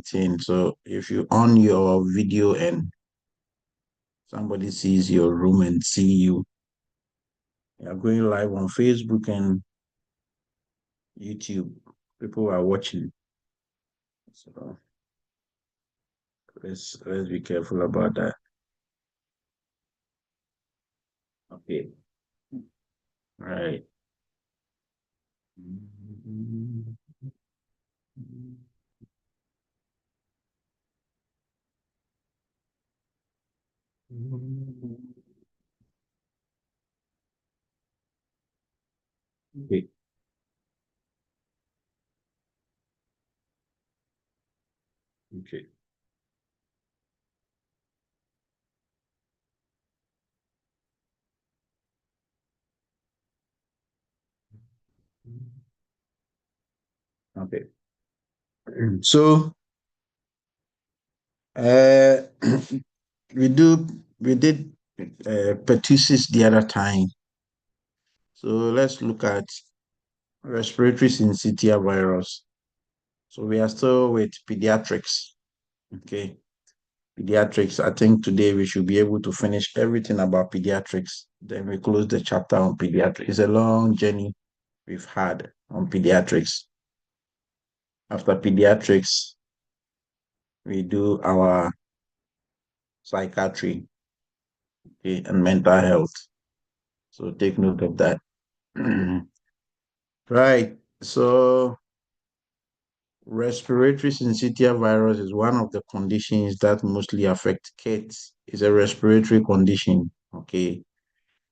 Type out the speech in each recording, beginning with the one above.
anything. So if you on your video and somebody sees your room and see you're going live on Facebook and YouTube, people are watching. So let's be careful about that. Okay. Right. Okay. Okay. Okay. So uh we did pertussis the other time. So let's look at respiratory syncytial virus. So we are still with pediatrics. Okay. Pediatrics. I think today we should be able to finish everything about pediatrics. Then we close the chapter on pediatrics. It's a long journey we've had on pediatrics. After pediatrics, we do our psychiatry, okay, and mental health. So take note of that. Right. So respiratory syncytial virus is one of the conditions that mostly affect kids. It's a respiratory condition. Okay.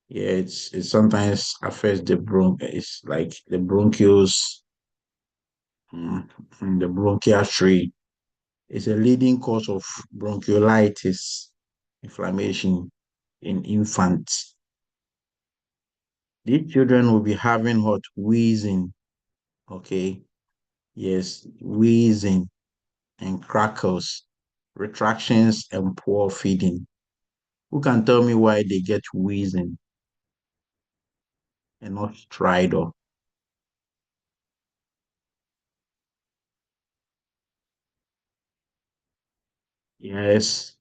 Yeah, it sometimes affects it's like the bronchioles, the bronchial tree. It's a leading cause of bronchiolitis, inflammation in infants. These children will be having hot wheezing, okay? Yes, wheezing and crackles, retractions, and poor feeding. Who can tell me why they get wheezing and not stridor? Yes.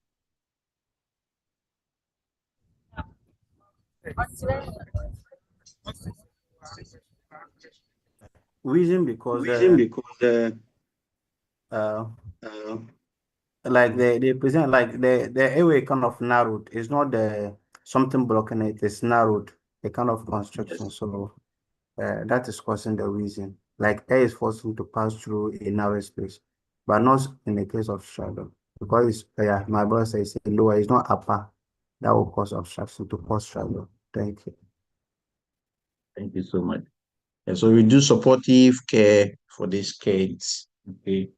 Reason because Reason because uh uh, like they present like the airway kind of narrowed. It's not the something blocking it, it's narrowed, a kind of construction. yes, So that is causing the reason. Like air is forcing to pass through a narrow space, but not in the case of shadow. Because it's, yeah, my brother says it's lower, it's not upper. That will cause obstruction to cause shadow. Thank you. thank you so much. And so we do supportive care for these kids, okay,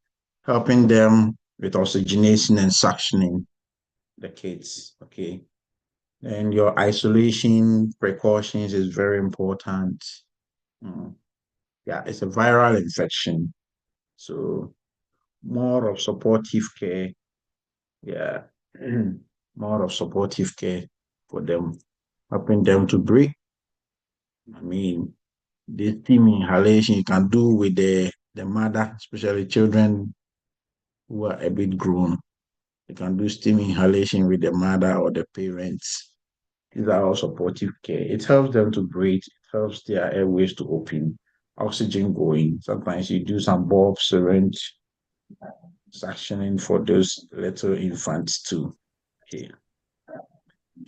helping them with oxygenation and suctioning the kids, okay. And your isolation precautions is very important. Mm, yeah, it's a viral infection. So more of supportive care. Yeah. More of supportive care for them, helping them to breathe. I mean, the steam inhalation you can do with the mother, especially children who are a bit grown. You can do steam inhalation with the mother or the parents. These are all supportive care. It helps them to breathe. It helps their airways to open, oxygen going. Sometimes you do some bulb syringe suctioning for those little infants too. Okay.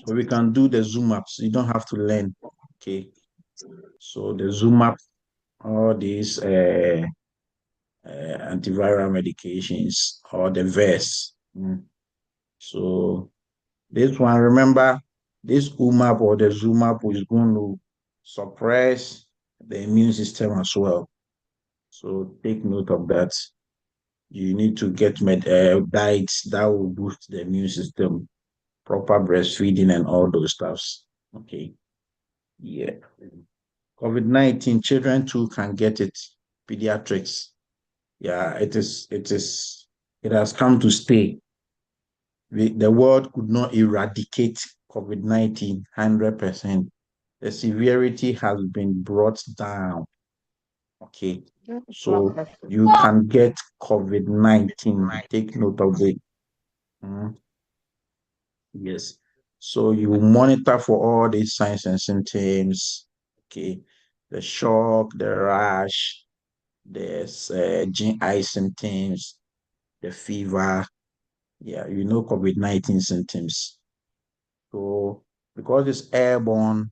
So we can do the zoom ups. You don't have to learn. Okay. So the zoom up, all these antiviral medications or the VERS. So this one, remember, this UMAP or the ZUMAP is going to suppress the immune system as well. So take note of that. You need to get diets that will boost the immune system, proper breastfeeding and all those stuffs. Okay. Yeah. COVID-19, children too can get it. Pediatrics. Yeah, it has come to stay. The world could not eradicate COVID-19 100%. The severity has been brought down. Okay, so you can get COVID-19. Take note of it. Yes. So you monitor for all these signs and symptoms. Okay, the shock, the rash, there's GI symptoms, the fever. Yeah, COVID-19 symptoms. So because it's airborne,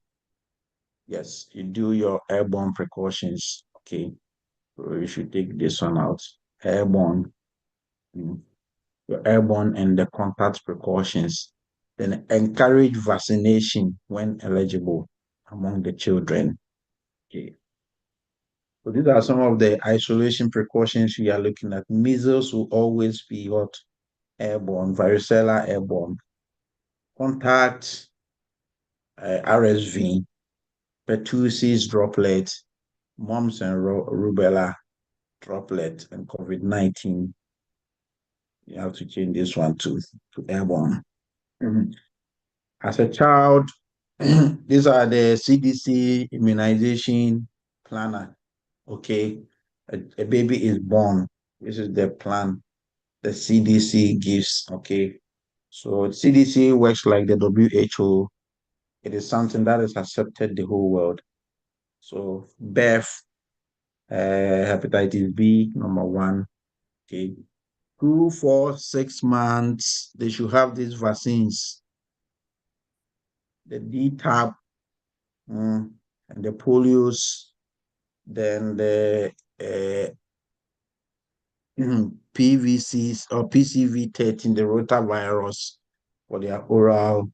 yes, you do your airborne precautions. Okay, so you should take this one out. Airborne, mm, your airborne and the contact precautions. Then encourage vaccination when eligible among the children. Okay. So these are some of the isolation precautions we are looking at. Measles will always be what? Airborne, varicella airborne. Contact, RSV, pertussis droplet, mumps and rubella droplet, and COVID-19. You have to change this one to airborne. Mhm. As a child, these are the CDC immunization planner. Okay, a baby is born. This is the plan the CDC gives. Okay, so CDC works like the WHO. It is something that is accepted the whole world. So birth, hepatitis B, number one. Okay, 2, 4, 6 months. They should have these vaccines. The DTaP, and the polios, then the PVCs or PCV13, the rotavirus for their oral,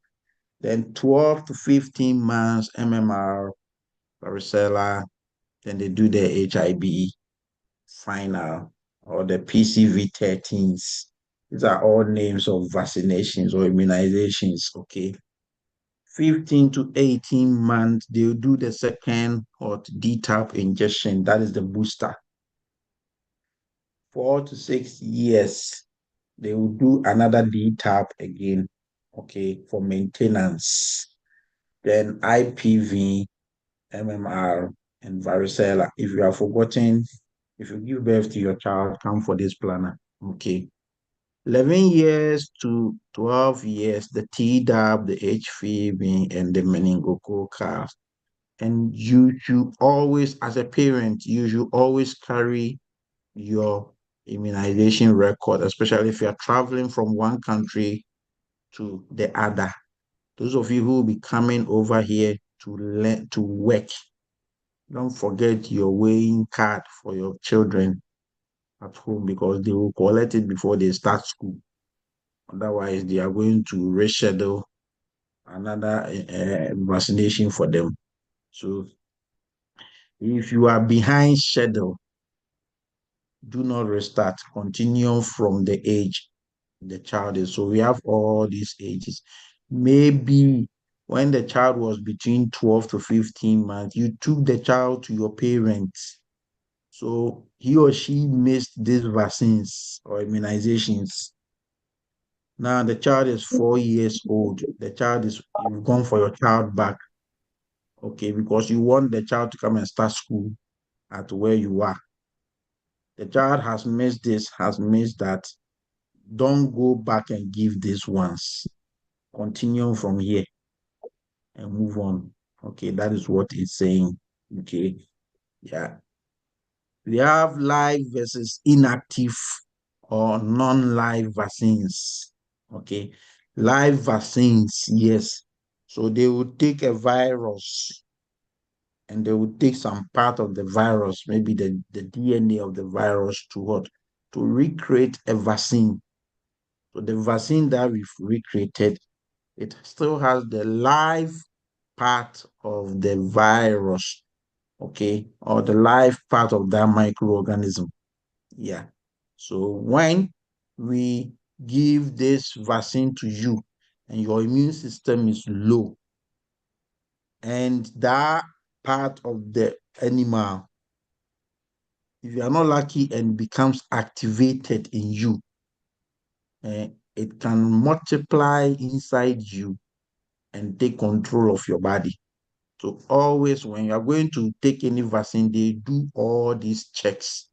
then 12 to 15 months MMR, varicella, then they do the HIB final or the PCV13s. These are all names of vaccinations or immunizations, okay? 15 to 18 months, they'll do the second or DTaP injection, that is the booster. 4 to 6 years, they will do another DTaP again, okay, for maintenance. Then IPV, MMR, and varicella. If you have forgotten, if you give birth to your child, come for this planner, okay. 11 years to 12 years, the Tdap, the HPV, and the meningococcal. And you should always, as a parent, you should always carry your immunization record, especially if you're traveling from one country to the other. Those of you who will be coming over here to learn to work, don't forget your weighing card for your children at home because they will collect it before they start school. Otherwise, they are going to reschedule another vaccination for them. So if you are behind schedule, do not restart. Continue from the age the child is. So we have all these ages. Maybe when the child was between 12 to 15 months, you took the child to your parents. So he or she missed these vaccines or immunizations. Now the child is 4 years old. You've gone for your child back. Okay, because you want the child to come and start school at where you are. The child has missed this, has missed that. Don't go back and give these ones. Continue from here and move on. Okay, that is what it's saying. Okay, yeah. We have live versus inactive or non-live vaccines. Okay, live vaccines, yes. So they will take a virus and they will take some part of the virus, maybe the DNA of the virus to what? To recreate a vaccine. So the vaccine that we've recreated, it still has the live part of the virus, okay, or the live part of that microorganism. Yeah. So when we give this vaccine to you and your immune system is low, and that part of the animal, if you are not lucky and becomes activated in you, it can multiply inside you and take control of your body. So always when you are going to take any vaccine, they do all these checks.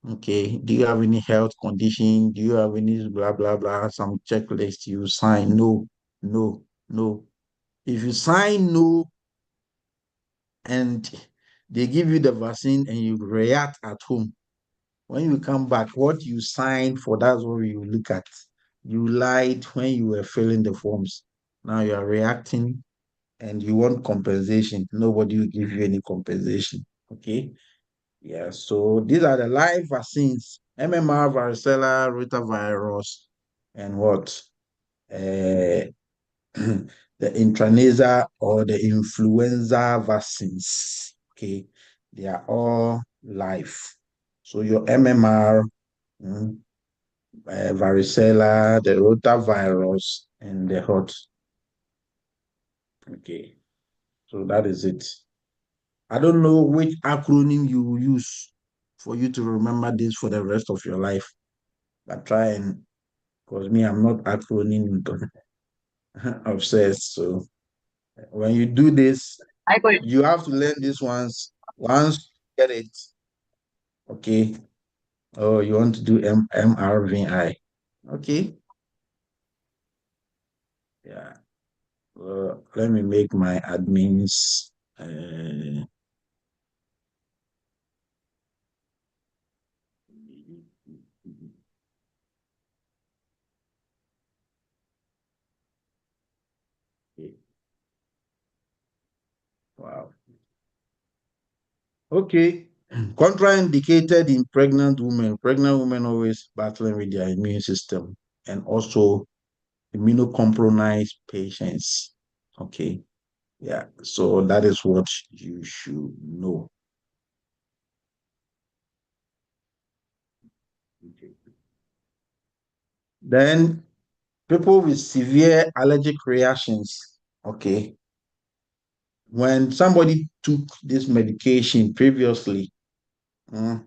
Okay, do you have any health condition? Do you have any blah blah blah? Some checklist you sign? No, no, no. If you sign no and they give you the vaccine and you react at home, when you come back, what you signed for, that's what you look at. You lied when you were filling the forms. Now you are reacting and you want compensation. Nobody will give you any compensation. Okay. Yeah. So these are the live vaccines: MMR, varicella, rotavirus, and what? Uh, the intranasal or the influenza vaccines. Okay. They are all live. So your MMR, varicella, the rotavirus, and the hot. Okay. So that is it. I don't know which acronym you will use for you to remember this for the rest of your life. But try and, because me, I'm not acronym obsessed. So when you do this, you have to learn these ones. Once you get it, okay. Oh, you want to do MRVI. Okay. Yeah. Let me make my admins. Wow. Okay. Contraindicated in pregnant women. Pregnant women always battling with their immune system, and also immunocompromised patients. Okay. Yeah. So that is what you should know. Okay. Then people with severe allergic reactions. Okay. When somebody took this medication previously, the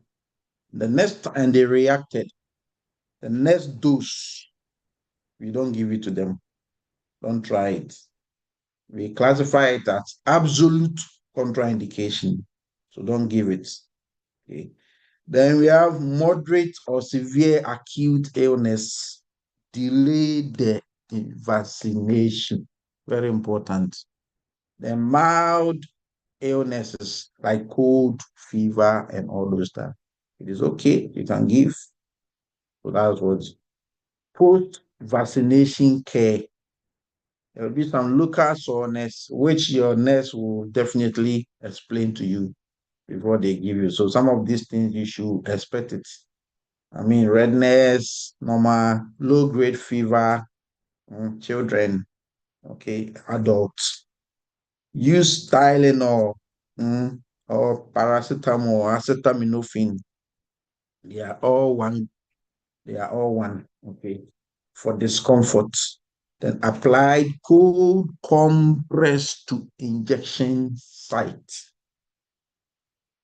next and they reacted, the next dose, we don't give it to them. Don't try it. We classify it as absolute contraindication. So don't give it. Okay. Then we have moderate or severe acute illness. Delay the vaccination. Very important. Then mild illnesses like cold, fever, and all those stuff. It is okay. You can give. So that's what post-vaccination care. There will be some local soreness, which your nurse will definitely explain to you before they give you. So some of these things you should expect it. I mean, redness, normal, low-grade fever, children, okay, adults. Use Tylenol or paracetamol, acetaminophen. They are all one. They are all one, okay, for discomfort. Then apply cold compress to injection site.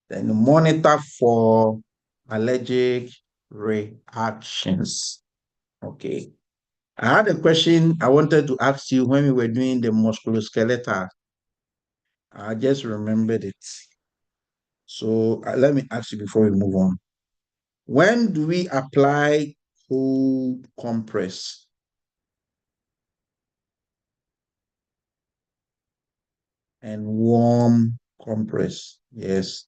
Then monitor for allergic reactions. Okay. I had a question I wanted to ask you when we were doing the musculoskeletal. I just remembered it. So let me ask you before we move on. When do we apply cold compress? And warm compress? Yes.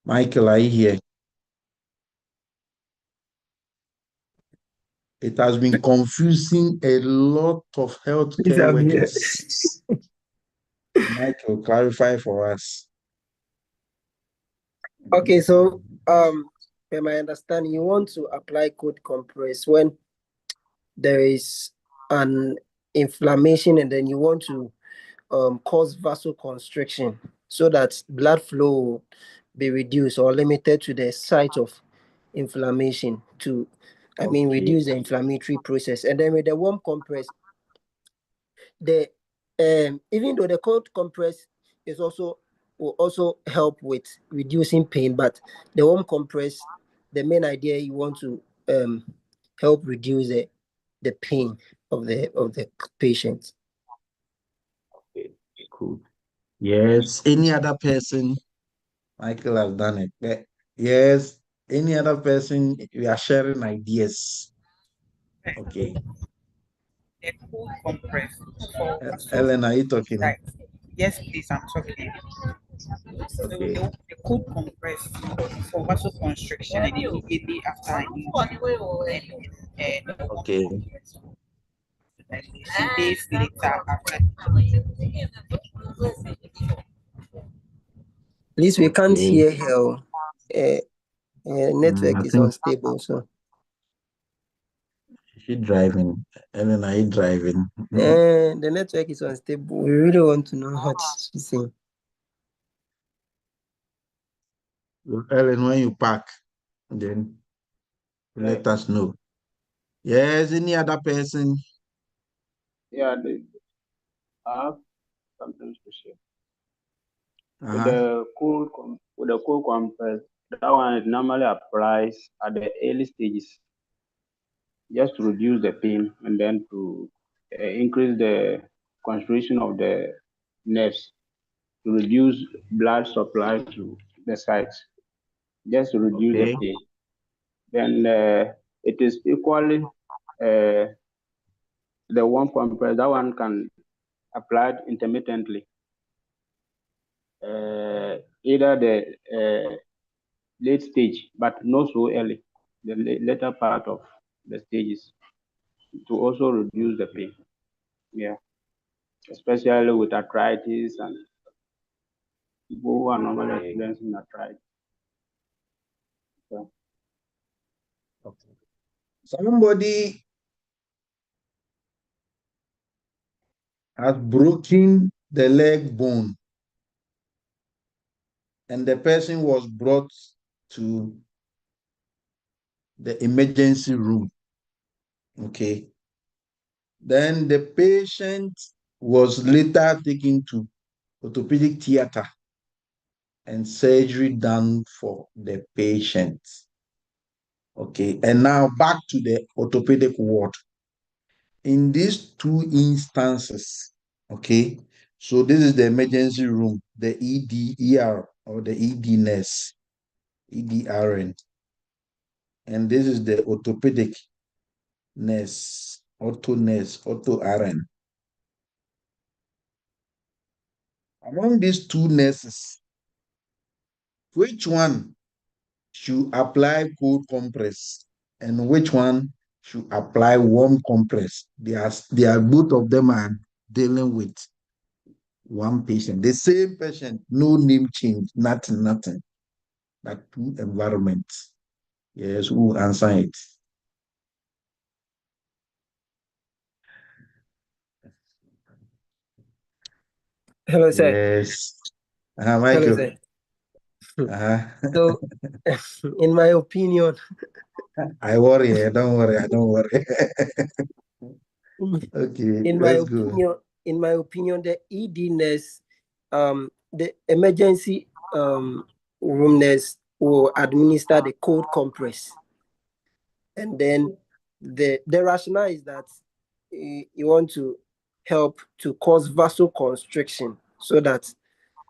Michael, are you here? It has been confusing a lot of healthcare workers. Michael, clarify for us. Okay, so by my understanding, you want to apply cold compress when there is an inflammation, and then you want to cause vasoconstriction so that blood flow will be reduced or limited to the site of inflammation to, reduce the inflammatory process. And then with the warm compress, the even though the cold compress is also will also help with reducing pain, but the warm compress, the main idea, you want to help reduce the pain of the patient. Okay, cool. Yes, any other person, Michael has done it. Yes, any other person, we are sharing ideas. Okay. A cold compress for Ellen, are you talking? right. Yes, please, I'm talking. Okay. The cold compress for vasoconstriction and immediately after an injury. And the warm Okay. compress days later after. At least we can't Okay. hear her. Network I is think unstable, so she driving. Ellen, are you driving? the network is unstable. We really want to know what she's saying. Ellen, when you park, then let us know. Yes, any other person? Yeah, I have something to say. Uh-huh. With the cold compress, that one it normally applies at the early stages, just to reduce the pain and then to increase the concentration of the nerves, to reduce blood supply to the sites, just to reduce the Okay. pain. Then it is equally the warm compress. That one can applied intermittently. Either the late stage, but not so early, the later part of the stages, to also reduce the pain. Yeah, especially with arthritis and people who are normally experiencing arthritis. So, Okay. Somebody has broken the leg bone and the person was brought to the emergency room. Okay. Then the patient was later taken to orthopedic theater and surgery done for the patient. Okay. And now back to the orthopedic ward. In these two instances, okay, so this is the emergency room, the EDER or the ED nurse, EDRN, and this is the orthopedic nurse, ortho RN. Among these two nurses, which one should apply cold compress and which one should apply warm compress? They are both of them are dealing with one patient, the same patient, no name change, nothing. But two environments. Yes, who will answer it? Hello, sir. Yes. Hello, Michael. sir. Uh-huh. So, in my opinion, I worry. Don't worry. I don't worry. Okay, in let's go. my opinion, the ED nurse, the emergency room nurse will administer the cold compress, and then the rationale is that you want to help to cause vasoconstriction so that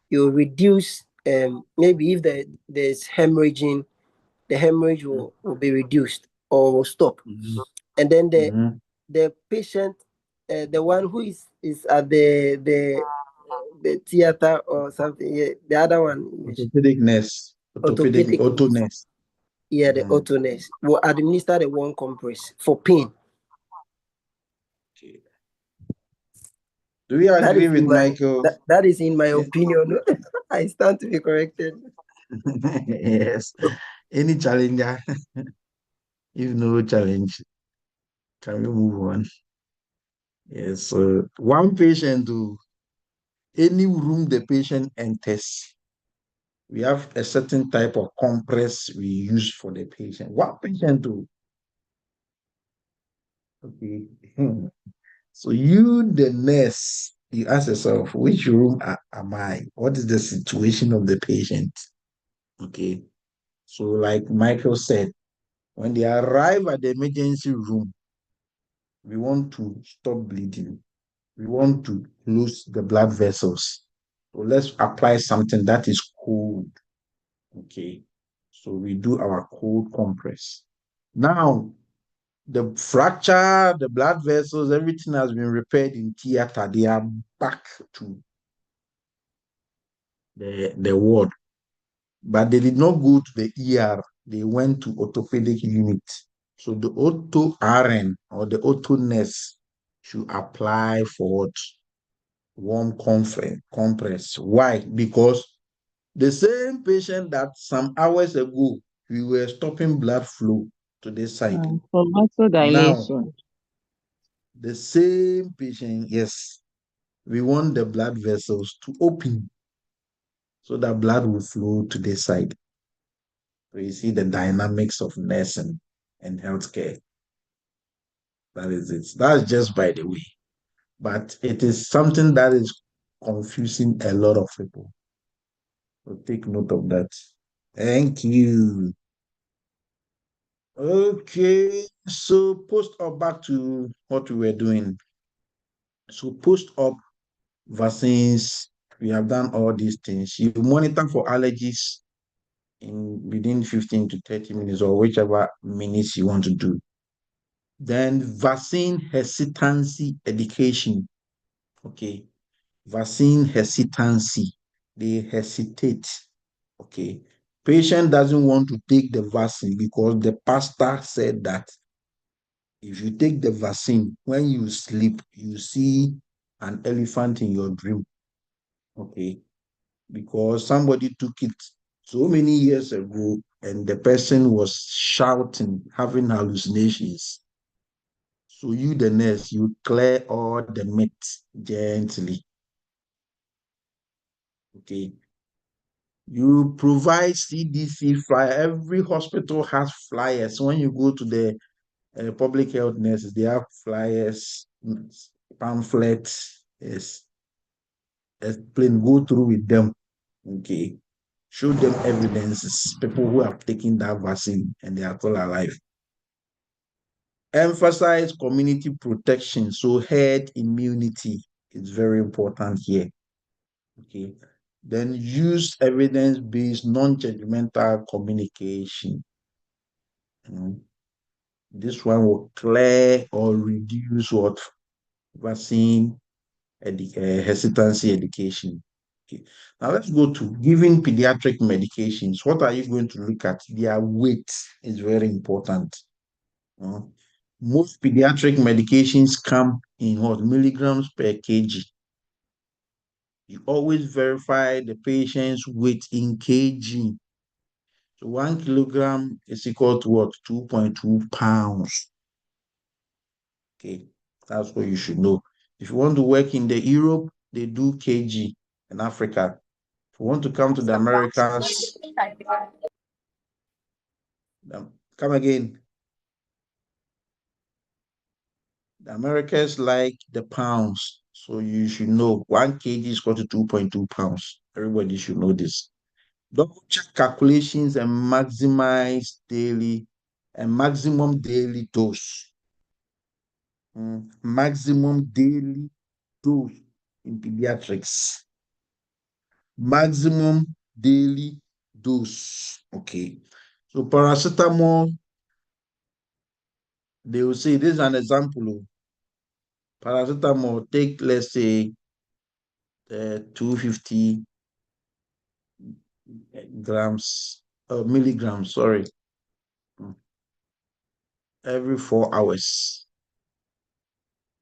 you reduce maybe if there's hemorrhaging, the hemorrhage will be reduced or will stop. Mhm. And then Mhm. the patient, the one who is at the theater or something, yeah, the other one, Orthopedic nurse. orthopedic, Ortho nurse. yeah, the auto nurse will administer the warm compress for pain. Okay. Do we That agree is with in my Michael? that is in my Yeah. opinion. I stand to be corrected. Yes. Any challenger? If no challenge, can we move on? Yes. So one patient to any room the patient enters, we have a certain type of compress we use for the patient. One patient to okay. So you, the nurse, you ask yourself, which room am I? What is the situation of the patient? Okay. So like Michael said, when they arrive at the emergency room, we want to stop bleeding. We want to close the blood vessels. So let's apply something that is cold. Okay. So we do our cold compress. Now, the fracture, the blood vessels, everything has been repaired in theater. They are back to the ward. But they did not go to the ER. They went to orthopedic unit. So the auto RN or the auto nurse should apply for warm compress. Why? Because the same patient that some hours ago we were stopping blood flow to this side. For Now, vasodilation. the same patient, yes, we want the blood vessels to open so that blood will flow to this side. So you see the dynamics of nursing and healthcare. That is it. That's just by the way. But it is something that is confusing a lot of people. So take note of that. Thank you. Okay, so post-op, back to what we were doing. So post-op vaccines, we have done all these things. You monitor for allergies in within 15 to 30 minutes or whichever minutes you want to do. Then vaccine hesitancy education. Okay, vaccine hesitancy. They hesitate. Okay, patient doesn't want to take the vaccine because the pastor said that if you take the vaccine, when you sleep, you see an elephant in your dream. Okay, because somebody took it so many years ago and the person was shouting, having hallucinations. So you, the nurse, you clear all the myths gently. Okay. You provide CDC flyer. Every hospital has flyers. When you go to the public health nurses, they have flyers, pamphlets. Yes. Explain, go through with them. Okay. Show them evidences, people who have taken that vaccine and they are still alive. Emphasize community protection. So herd immunity is very important here. Okay. Then use evidence-based, non-judgmental communication. This one will clear or reduce what vaccine hesitancy education. Okay. Now let's go to giving pediatric medications. What are you going to look at? Their weight is very important. Most pediatric medications come in what milligrams per kg. You always verify the patient's weight in kg. So 1 kilogram is equal to what? 2.2 pounds. Okay, that's what you should know. If you want to work in the Europe, they do kg. In Africa, if you want to come to the Americas, come again. The Americans like the pounds, so you should know 1 kg is equal to 2.2 pounds. Everybody should know this. Double check calculations and maximize daily and maximum daily dose. Maximum daily dose in pediatrics. Maximum daily dose. Okay. So paracetamol, they will say this is an example. Paracetamol, take let's say 250 grams, milligrams, sorry, every 4 hours.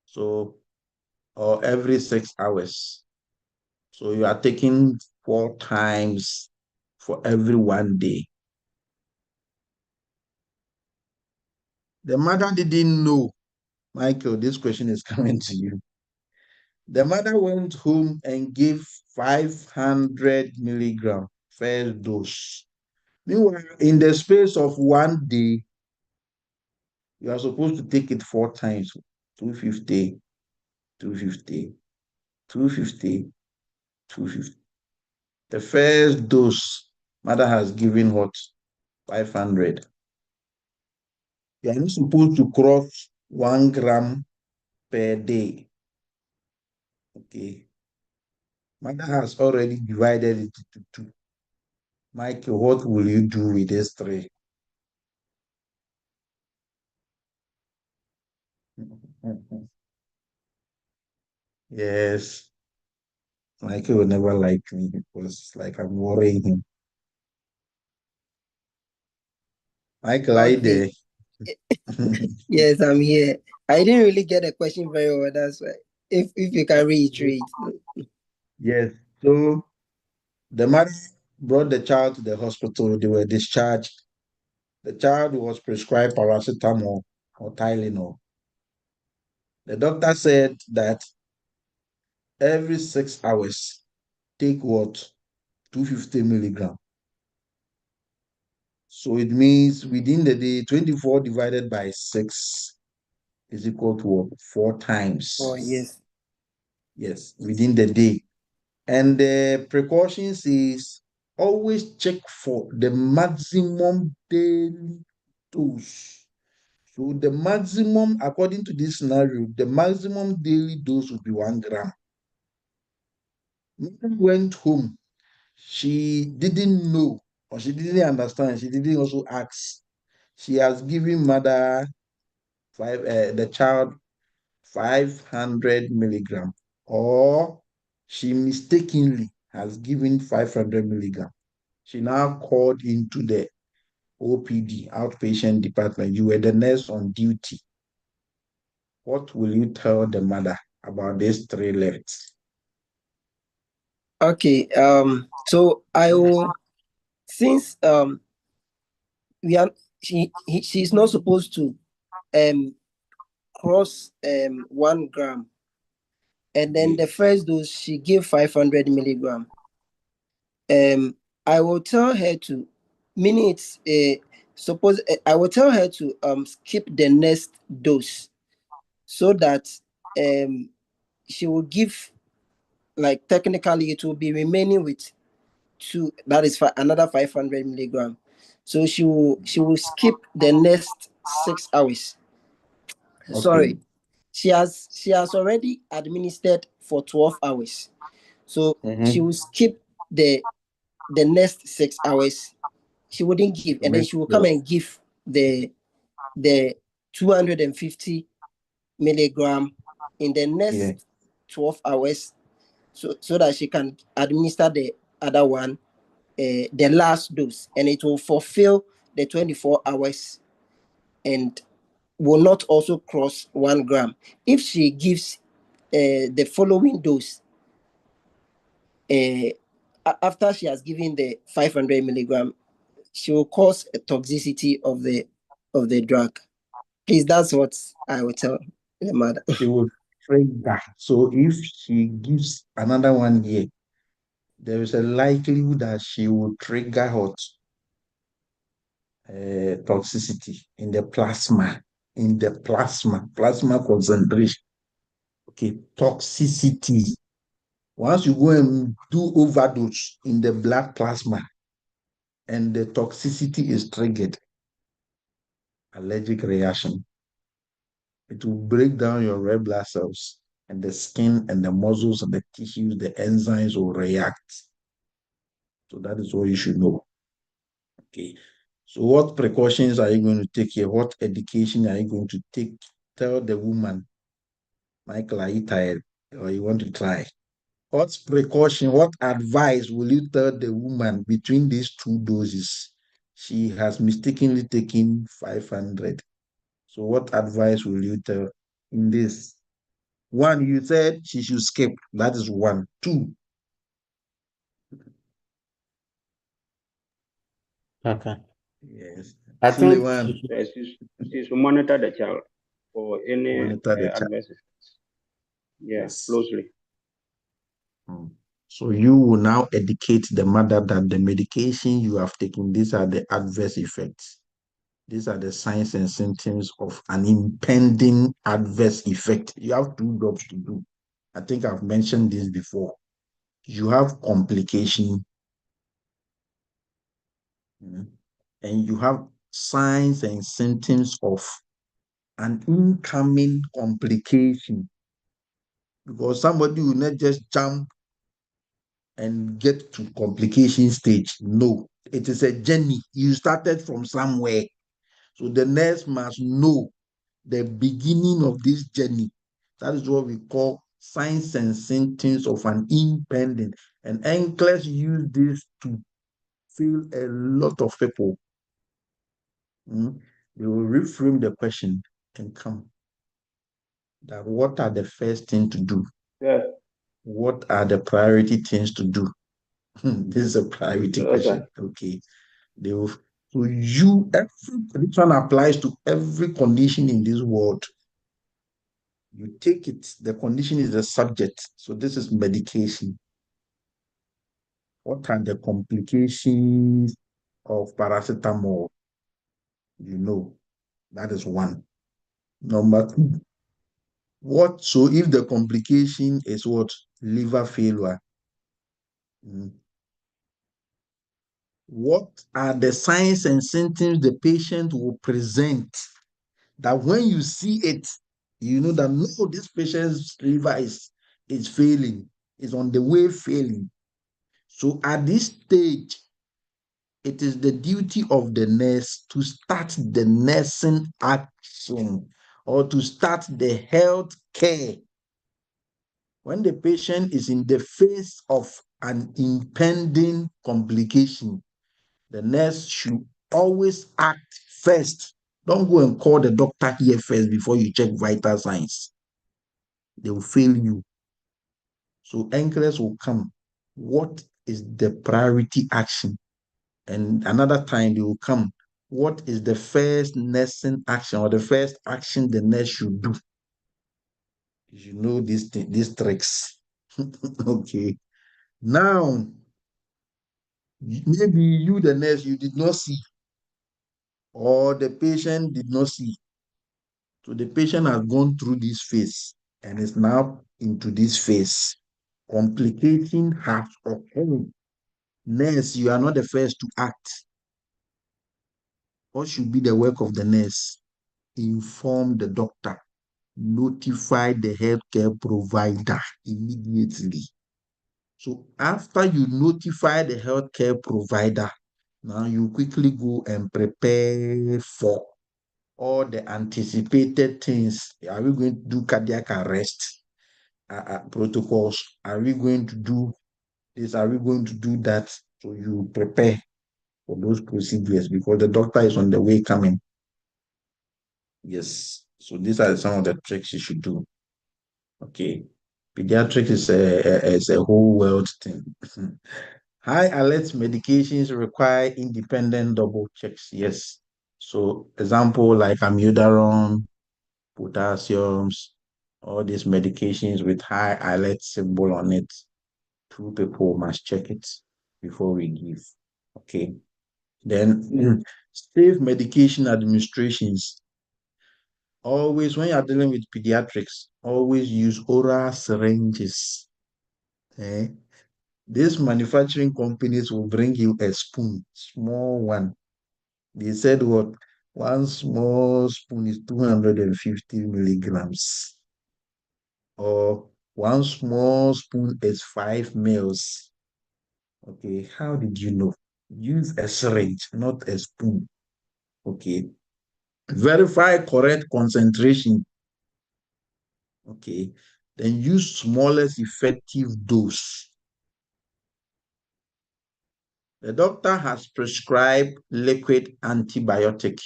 So, or every 6 hours. So you are taking 4 times for every 1 day. The mother didn't know. Michael, this question is coming to you. The mother went home and gave 500 milligram first dose. Meanwhile, in the space of 1 day, you are supposed to take it 4 times, 250, 250, 250, 250. The first dose, mother has given what? 500. You are not supposed to cross 1 gram per day. Okay. Mother has already divided it into 2. Michael, what will you do with this 3? Yes, Michael will never like me because like I'm worrying him. Michael, are you there? Yes, I'm here. I didn't really get the question very well. That's why. If you can reiterate. Yes. So the mother brought the child to the hospital. They were discharged. The child was prescribed paracetamol or Tylenol. The doctor said that every 6 hours, take what? 250 milligram. So it means within the day, 24 divided by 6 is equal to what? 4 times. Oh, yes. Yes, within the day. And the precautions is always check for the maximum daily dose. So the maximum, according to this scenario, the maximum daily dose would be 1 gram. Mother went home. She didn't know or she didn't understand. She didn't also ask. She has given mother the child 500 milligram, or she mistakenly has given 500 milligram. She now called into the OPD, outpatient department. You were the nurse on duty. What will you tell the mother about these 3 left? Okay. So I will, since we are she's not supposed to cross 1 gram, and then the first dose she gave 500 milligram. I will tell her to, meaning it's suppose I will tell her to skip the next dose, so that she will give, like, technically it will be remaining with 2, that is another 500 milligram. So she will skip the next 6 hours. Okay. Sorry, she has already administered for 12 hours, so she will skip the next 6 hours. She wouldn't give, and then she will come and give the 250 milligram in the next 12 hours, so that she can administer the other one, the last dose, and it will fulfill the 24 hours and will not also cross 1 gram. If she gives the following dose after she has given the 500 milligram, she will cause a toxicity of the drug. Please, that's what I will tell the mother. She will trigger. So if she gives another one here, there is a likelihood that she will trigger hot toxicity in the plasma concentration. Okay, toxicity. Once you go and do overdose in the blood plasma and the toxicity is triggered, allergic reaction, it will break down your red blood cells, and the skin and the muscles and the tissues, the enzymes will react. So that is what you should know. Okay. So what precautions are you going to take here? What education are you going to take? Tell the woman, Michael, are you tired or you want to try? What precaution, what advice will you tell the woman between these 2 doses? She has mistakenly taken 500. So what advice will you tell in this? 1, you said she should skip. That is 1. 2. Okay. Yes. I think Suleiman, She should monitor the child for any monitor the child. adverse effects. Yeah, Yes. closely. So you will now educate the mother that the medication you have taken, these are the adverse effects. These are the signs and symptoms of an impending adverse effect. You have 2 jobs to do. I think I've mentioned this before. You have complication, and you have signs and symptoms of an incoming complication. Because somebody will not just jump and get to complication stage. No, it is a journey. You started from somewhere. So the nurse must know the beginning of this journey. That is what we call signs and symptoms of an impending. And NCLEX use this to fail a lot of people. They will reframe the question and come. That what are the first thing to do? Yes. What are the priority things to do? This is a priority question. Okay. They will, so this one applies to every condition in this world. You take it, the condition is the subject. So this is medication. What are the complications of paracetamol? You know, that is one. Number two, so if the complication is what? Liver failure. What are the signs and symptoms the patient will present that when you see it, you know that no, this patient's liver is failing, is on the way failing. So at this stage, it is the duty of the nurse to start the nursing action or to start the health care. When the patient is in the face of an impending complication, the nurse should always act first. Don't go and call the doctor here first before you check vital signs. They will fail you. So NCLEX will come. What is the priority action? And another time they will come. What is the first nursing action or the first action the nurse should do? You know these tricks. Okay. Now, maybe you, the nurse, you did not see, or the patient did not see. So the patient has gone through this phase and is now into this phase. Complication has occurred. Nurse, you are not the first to act. What should be the work of the nurse? Inform the doctor. Notify the healthcare provider immediately. So after you notify the healthcare provider, now you quickly go and prepare for all the anticipated things. Are we going to do cardiac arrest protocols? Are we going to do this? Are we going to do that? So you prepare for those procedures because the doctor is on the way coming. Yes. So these are some of the tricks you should do. Okay. Pediatrics is a whole world thing. High alert medications require independent double checks. Yes. So example like amiodarone, potassiums, all these medications with high alert symbol on it. Two people must check it before we give. Okay. Then safe medication administrations. Always, when you're dealing with pediatrics, always use oral syringes. These manufacturing companies will bring you a spoon, small one. They said what? One small spoon is 250 milligrams. Or one small spoon is 5 mils. Okay, how did you know? Use a syringe, not a spoon. Okay. Verify correct concentration. Okay. Then use smallest effective dose. The doctor has prescribed liquid antibiotic.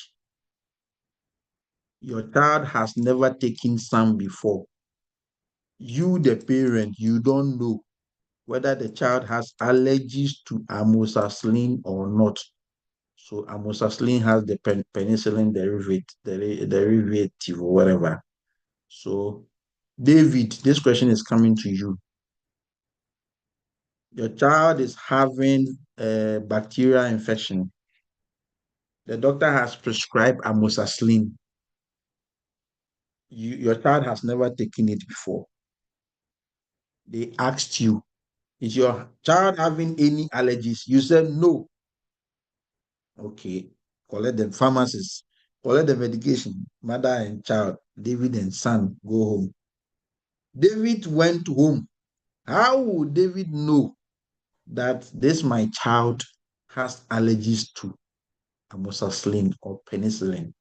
Your child has never taken some before. You, the parent, you don't know whether the child has allergies to amoxicillin or not. So amoxicillin has the penicillin derivative or whatever. So David, this question is coming to you. Your child is having a bacterial infection. The doctor has prescribed amoxicillin. Your child has never taken it before. They asked you, is your child having any allergies? You said no. Okay, collect the pharmacist, collect the medication. Mother and child, David and son, go home. David went home. How would David know that this my child has allergies to amoxicillin or penicillin,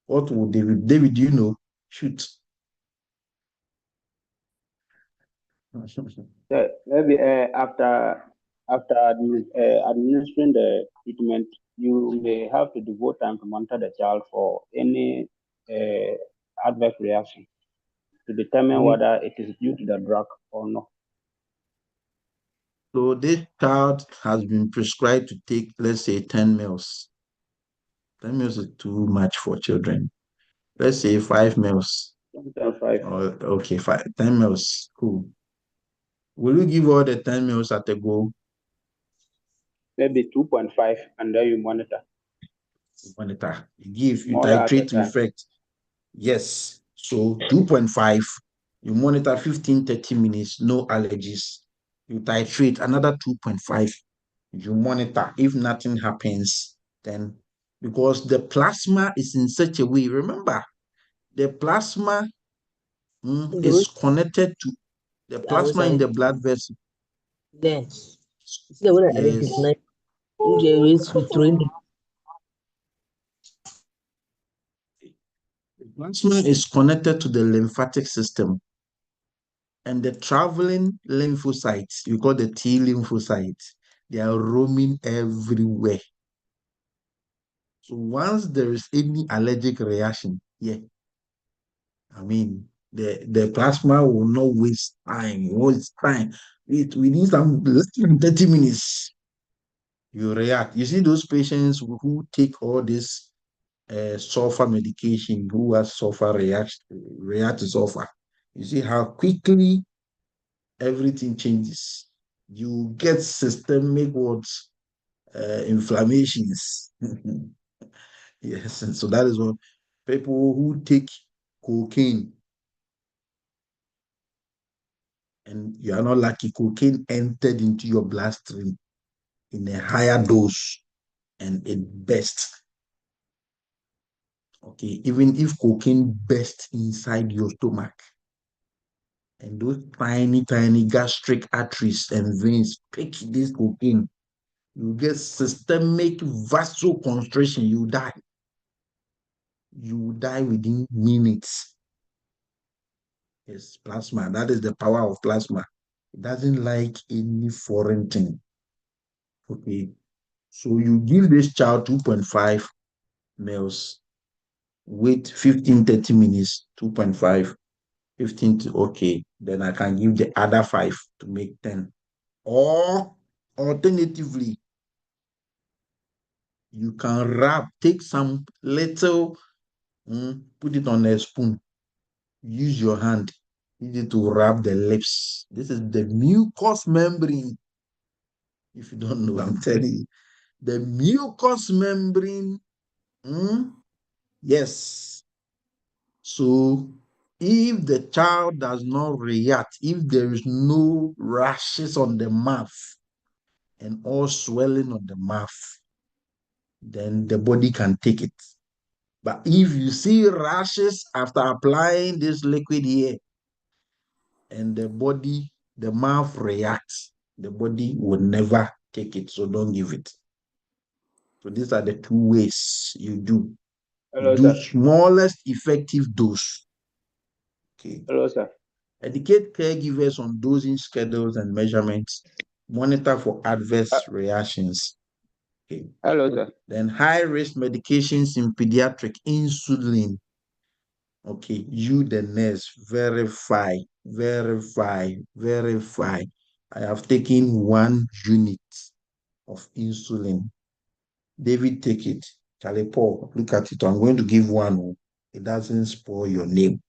what would David? David, you know, shoot. So maybe after administering the treatment, you may have to devote time to monitor the child for any adverse reaction to determine whether it is due to the drug or not. So this child has been prescribed to take, let's say, 10 mils. 10 mils is too much for children. Let's say 5 mils. 5. Okay, 10 mils. Cool. Will you give all the 10 mils at a go? Maybe 2.5, and then you monitor. Monitor. You Smaller at a titrate time. effect. Yes. So 2.5, you monitor 15, 30 minutes, no allergies. You titrate another 2.5. You monitor. If nothing happens, then because the plasma is in such a way, remember, the plasma is connected to the plasma in the blood vessel. Then, the one I Yes. The plasma is connected to the lymphatic system, and the traveling lymphocytes, you call the T lymphocytes, they are roaming everywhere. So once there is any allergic reaction, yeah, I mean, the plasma will not waste time. We need some less than 30 minutes. You react. You see those patients who take all this sulfur medication, who has sulfur react to sulfur. You see how quickly everything changes. You get systemic inflammations. Yes, and so that is what people who take cocaine, and you are not lucky, cocaine entered into your bloodstream in a higher dose and it burst. Okay, even if cocaine burst inside your stomach, and those tiny, tiny gastric arteries and veins pick this cocaine, you get systemic vasoconstriction, you die. You die within minutes. Yes, plasma. That is the power of plasma. It doesn't like any foreign thing. Okay. So you give this child 2.5 mils, wait 15, 30 minutes, 2.5, 15 to okay. Then I can give the other 5 to make 10. Or alternatively, you can take some little, put it on a spoon, use your hand, use it to wrap the lips. This is the mucous membrane. If you don't know, I'm telling you. The mucous membrane, yes. So if the child does not react, if there is no rashes on the mouth and all swelling on the mouth, then the body can take it. But if you see rashes after applying this liquid here, and the mouth reacts, the body will never take it. So don't give it. So these are the 2 ways you do. Hello, You do sir. smallest effective dose. Okay. Hello, sir. Educate caregivers on dosing schedules and measurements. Monitor for adverse reactions. Okay. Hello, sir. Then high-risk medications in pediatric, insulin. Okay, you the nurse, verify. I have taken 1 unit of insulin. David, take it. Charlie Paul, look at it. I'm going to give 1. It doesn't spoil your name.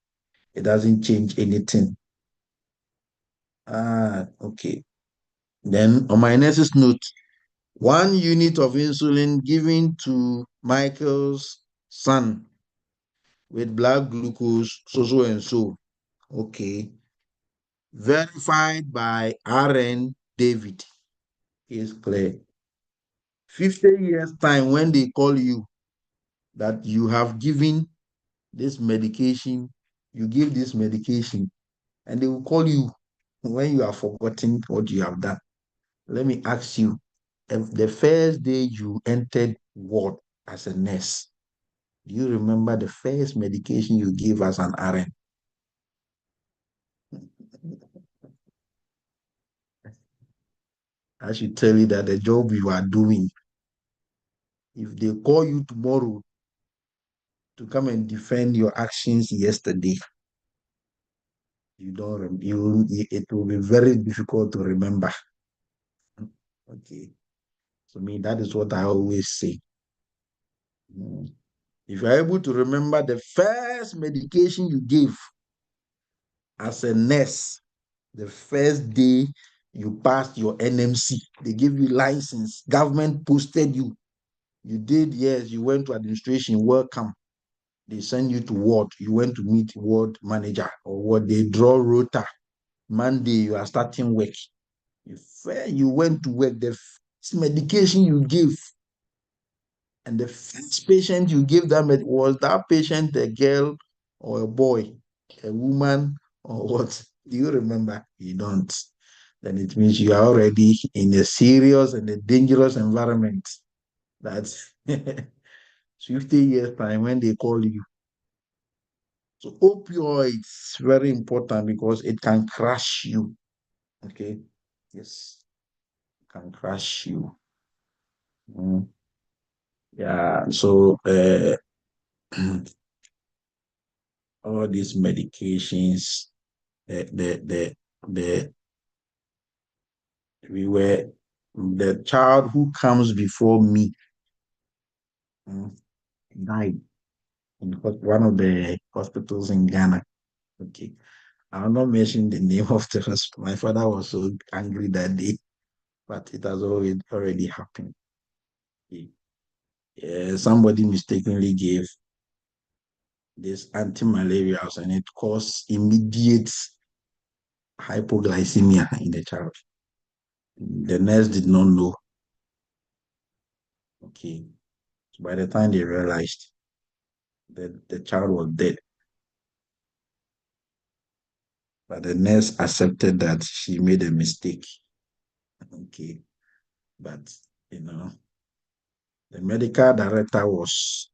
It doesn't change anything. Okay. Then on my nurse's note, 1 unit of insulin given to Michael's son with blood glucose, so and so. Okay. Verified by RN David. Is clear. 50 years time when they call you that you have given this medication, you give this medication, and they will call you when you have forgotten what you have done. let me ask you, if the first day you entered ward as a nurse, do you remember the first medication you gave as an RN? I should tell you that the job you are doing, if they call you tomorrow to come and defend your actions yesterday, you don't, it will be very difficult to remember. Okay. So me, that is what I always say. If you're able to remember the first medication you gave as a nurse, the first day you passed your NMC, they gave you license, government posted you. You did, yes, you went to administration, welcome. They send you to ward. You went to meet ward manager or what they draw rota. Monday, you are starting work. You went to work, the first medication you gave, and the first patient you gave that was that patient a girl or a boy, a woman or what? Do you remember? You don't. Then it means you are already in a serious and a dangerous environment. That's 50 years time when they call you. So opioids, very important because it can crash you. Okay. Yes. It can crash you. Yeah. So all these medications, the we were the child who comes before me died in one of the hospitals in Ghana. Okay. I'll not mention the name of the hospital. My father was so angry that day, but it has already happened. Somebody mistakenly gave this anti-malarials and it caused immediate hypoglycemia in the child. The nurse did not know. Okay. So by the time they realized that the child was dead, but the nurse accepted that she made a mistake. Okay. But, the medical director was,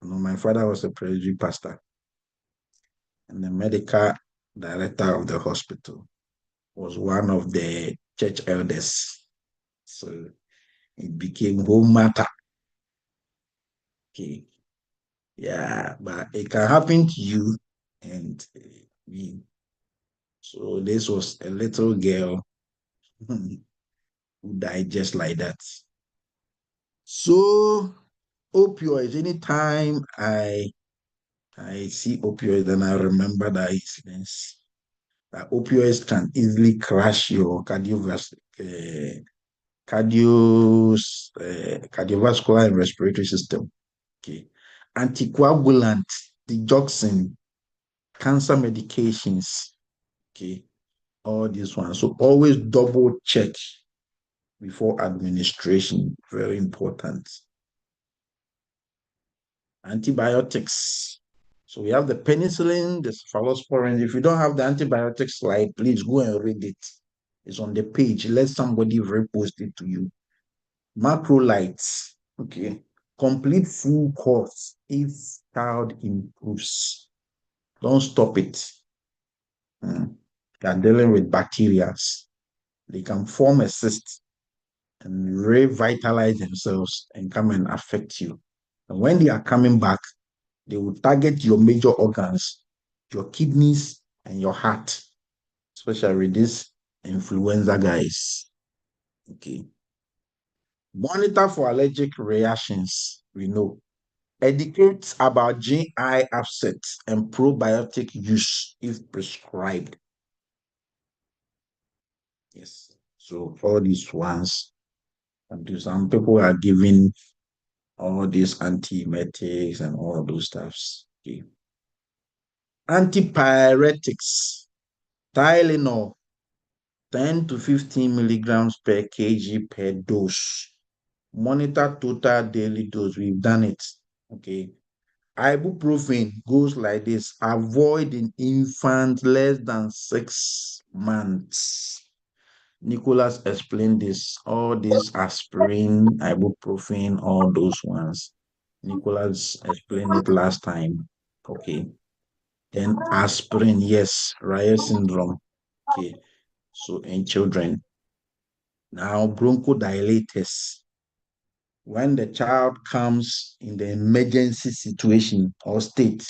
my father was a presbytery pastor, and the medical director of the hospital was one of the church elders. So it became home matter. Okay. Yeah, but it can happen to you and me. So this was a little girl who died just like that. So opioids, anytime I see opioids, then I remember that incident. That opioids can easily crash your cardiovascular and respiratory system. Okay. Anticoagulant, digoxin, cancer medications. Okay. All these ones. So always double check before administration. Very important. Antibiotics. So we have the penicillin, the cephalosporin. If you don't have the antibiotics slide, please go and read it. It's on the page. Let somebody repost it to you. Macrolides. Okay. Complete full course if child improves. Don't stop it. They are dealing with bacteria. They can form a cyst and revitalize themselves and come and affect you. And when they are coming back, they will target your major organs, your kidneys, and your heart, especially with these influenza guys. Okay. Monitor for allergic reactions. We know. Educate about GI upsets and probiotic use if prescribed. Yes. So all these ones, and some people are giving all these antiemetics and all those stuffs. Okay. Antipyretics, Tylenol, 10 to 15 milligrams per kg per dose. Monitor total daily dose. We've done it. Okay. Ibuprofen goes like this. Avoid in infants less than 6 months. Nicholas explained this, all this aspirin, ibuprofen, all those ones. Nicholas explained it last time. Okay. Then aspirin, yes, Reye syndrome. Okay. So in children. Now bronchodilators. When the child comes in the emergency situation or state,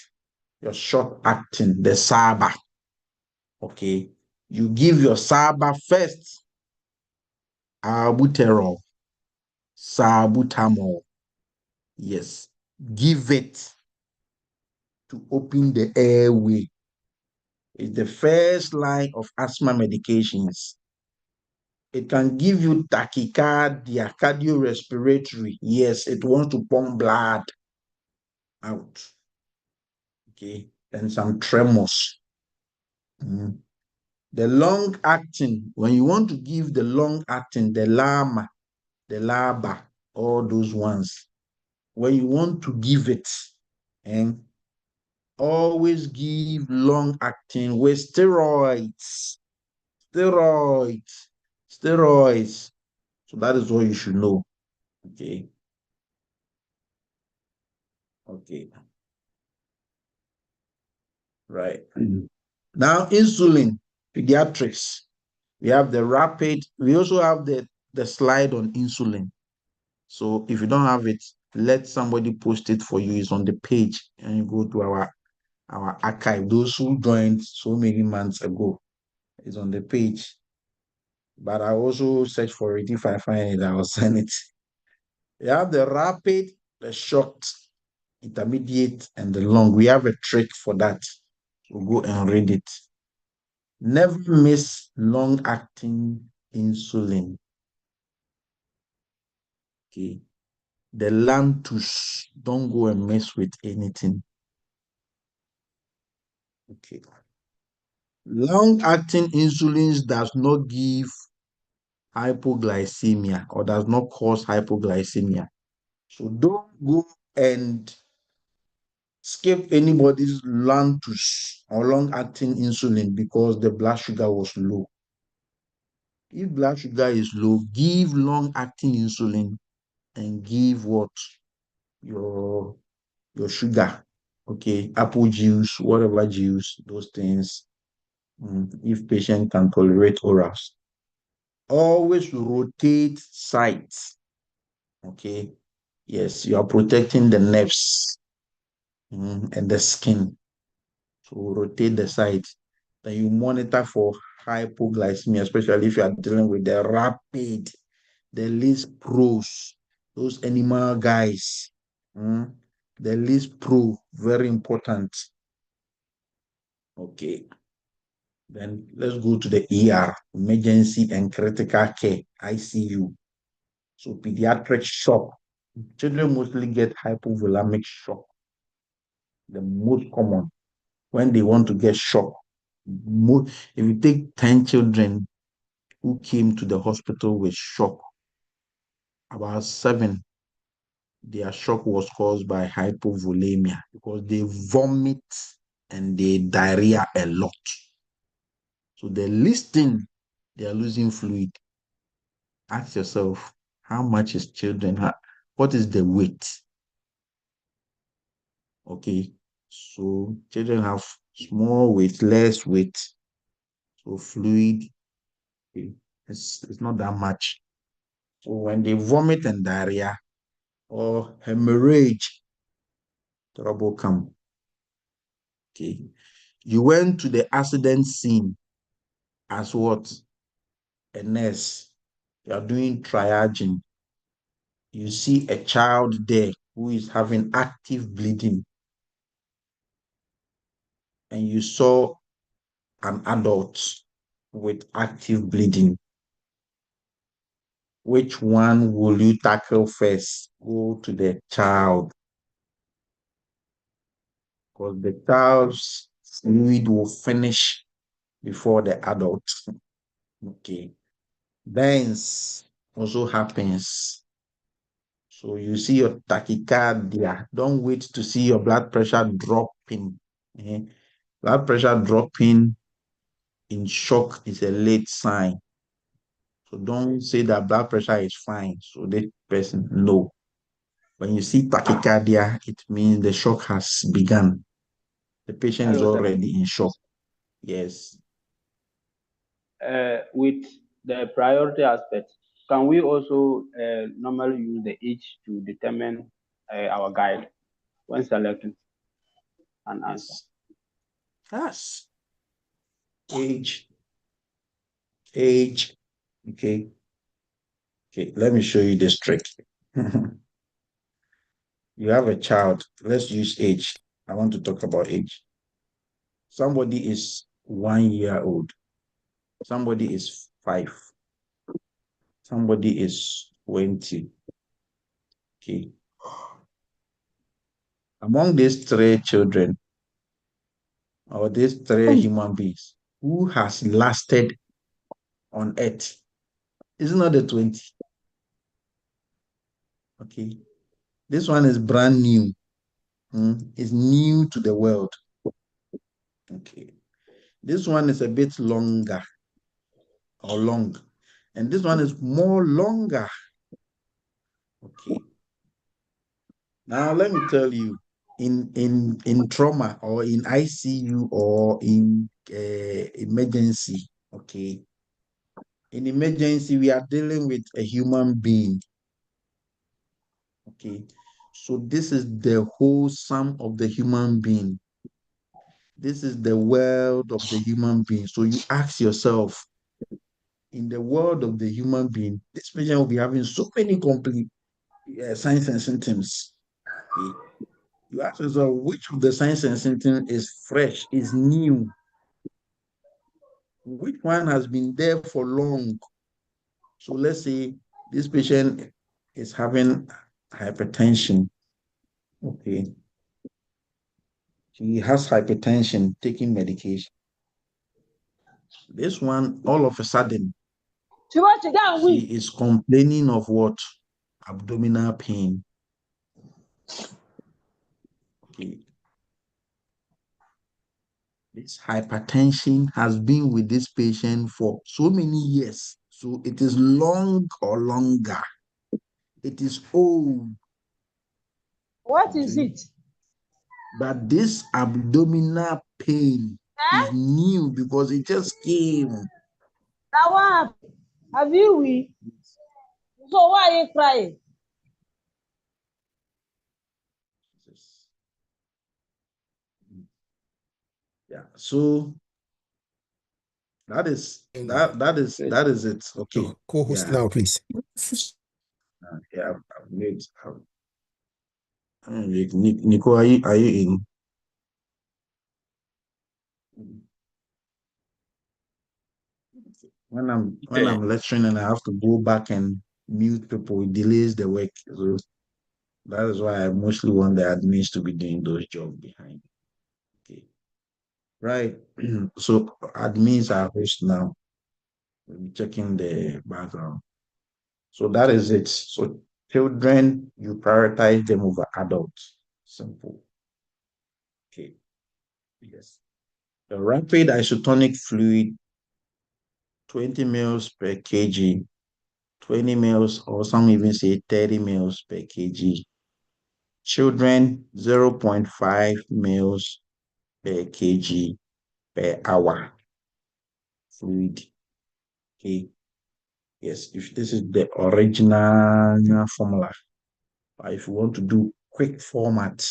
your short acting, the SABA. Okay. You give your SABA first, albuterol, salbutamol. Yes. Give it to open the airway. It's the first line of asthma medications. It can give you tachycardia, cardiorespiratory. Yes, it wants to pump blood out. Okay. Then some tremors. The long acting, when you want to give the long acting, the LAMA, the LABA, all those ones, when you want to give it, and always give long acting with steroids. Steroids. So that is what you should know. Okay. Right. Now, insulin, pediatrics. We have the rapid, we also have the slide on insulin. So if you don't have it, let somebody post it for you. It's on the page, and you go to our archive. Those who joined so many months ago, it's on the page. But I also search for it. If I find it, I will send it. You have the rapid, the short, intermediate, and the long. We have a trick for that. So go and read it. Never miss long-acting insulin. Okay. The Lantus, don't go and mess with anything. Okay. Long-acting insulin does not give hypoglycemia or does not cause hypoglycemia. So don't go and skip anybody's Lantus or long-acting insulin because the blood sugar was low. If blood sugar is low, give long-acting insulin and give what? Your sugar. Okay, apple juice, whatever juice, those things. If patient can tolerate orals. Always rotate sites. Okay. Yes, you are protecting the nerves and the skin. So rotate the sites. Then you monitor for hypoglycemia, especially if you are dealing with the rapid, the least pros, those animal guys. The least pro, very important. Okay. Then let's go to the ER, emergency and critical care, ICU. So pediatric shock. Children mostly get hypovolemic shock. The most common when they want to get shock. If you take 10 children who came to the hospital with shock, about 7, their shock was caused by hypovolemia because they vomit and they diarrhea a lot. So the least thing, they are losing fluid. Ask yourself, how much is children? What is the weight? Okay, so children have small weight, less weight. So fluid, okay, it's not that much. So when they vomit and diarrhea or hemorrhage, trouble come. Okay, you went to the accident scene as what? A nurse. You are doing triaging. You see a child there who is having active bleeding, and you saw an adult with active bleeding. Which one will you tackle first? Go to the child, because the child's fluid will finish before the adult. Okay. Burns also happens. So you see your tachycardia. Don't wait to see your blood pressure dropping. Blood pressure dropping in shock is a late sign. So don't say that blood pressure is fine. So the person, no. When you see tachycardia, it means the shock has begun. The patient is Hello, sir. already in shock. Yes. With the priority aspect, can we also normally use the age to determine our guide when selecting an answer? Yes. Age. Age. Okay. Okay. Let me show you this trick. You have a child. Let's use age. I want to talk about age. Somebody is 1 year old. Somebody is 5. Somebody is 20. Okay. Among these 3 children or these 3 human beings, who has lasted on earth? It's not the 20. Okay. This one is brand new. It's new to the world. Okay. This one is a bit longer or long. And this one is more longer. Okay. Now let me tell you, in trauma or in ICU or in emergency, okay. In emergency, we are dealing with a human being. Okay. So this is the whole sum of the human being. This is the world of the human being. So you ask yourself, in the world of the human being, this patient will be having so many complete signs and symptoms. Okay. You ask yourself, which of the signs and symptoms is fresh, is new? Which one has been there for long? So let's say this patient is having hypertension. Okay. She has hypertension, taking medication. This one, all of a sudden, she is complaining of what? Abdominal pain. Okay. This hypertension has been with this patient for so many years. So it is long or longer. It is old. What is Okay. it? But this abdominal pain is new because it just came. That one, have you we? So why are you crying? Yeah. So that is it. Okay. Co-host Yeah. now, please. Yeah. I've made. Nico, are you in? When I'm lecturing and I have to go back and mute people, it delays the work. So that is why I mostly want the admins to be doing those jobs behind. Okay. Right. So admins are host now. We'll be checking the background. So that is it. So children, you prioritize them over adults. Simple. Okay. Yes. The rapid isotonic fluid, 20 mils per kg, 20 mils, or some even say 30 mils per kg. Children, 0.5 mils per kg per hour fluid. Okay. Yes, if this is the original formula. But if you want to do quick format,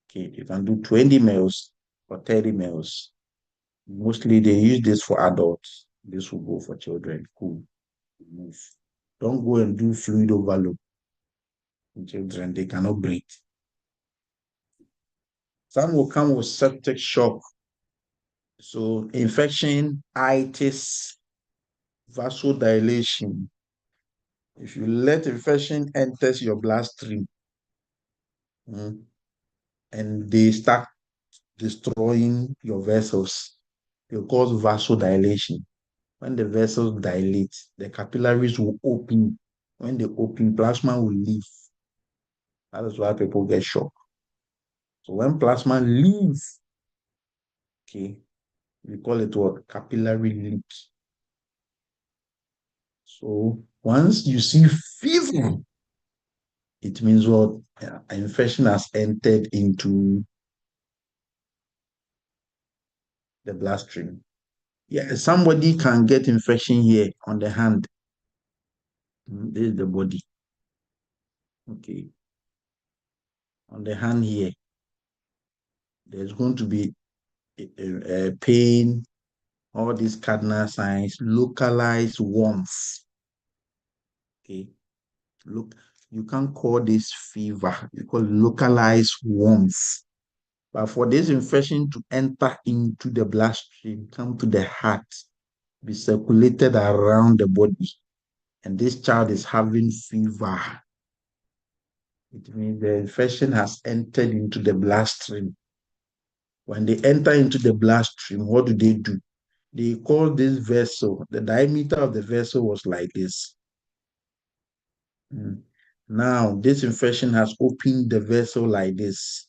okay, you can do 20 mils or 30 mils. Mostly they use this for adults. This will go for children. Cool. Move. Don't go and do fluid overload. In children, they cannot breathe. Some will come with septic shock. So infection, itis, vasodilation. If you let infection enters your bloodstream, and they start destroying your vessels, they cause vasodilation. When the vessels dilate, the capillaries will open. When they open, plasma will leave. That is why people get shocked. So when plasma leaves, okay, we call it what? Capillary leak. So once you see fever, it means what? Infection has entered into the bloodstream. Yeah, somebody can get infection here on the hand. This is the body. Okay. On the hand here, there's going to be a pain, all these cardinal signs, localized warmth. Okay. Look, you can't call this fever, you call it localized warmth. But for this infection to enter into the bloodstream, come to the heart, be circulated around the body, and this child is having fever, it means the infection has entered into the bloodstream. When they enter into the bloodstream, what do? They call this vessel, the diameter of the vessel was like this. Now, this infection has opened the vessel like this.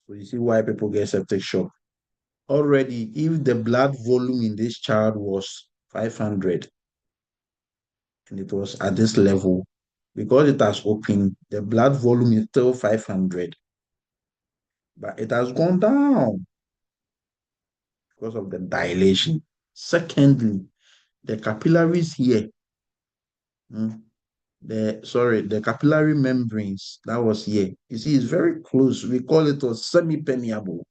So you see why people get septic shock. Already, if the blood volume in this child was 500, and it was at this level, because it has opened, the blood volume is still 500, but it has gone down because of the dilation. Secondly, the capillaries here, the capillary membranes that was here, you see, it's very close. We call it was semi-permeable.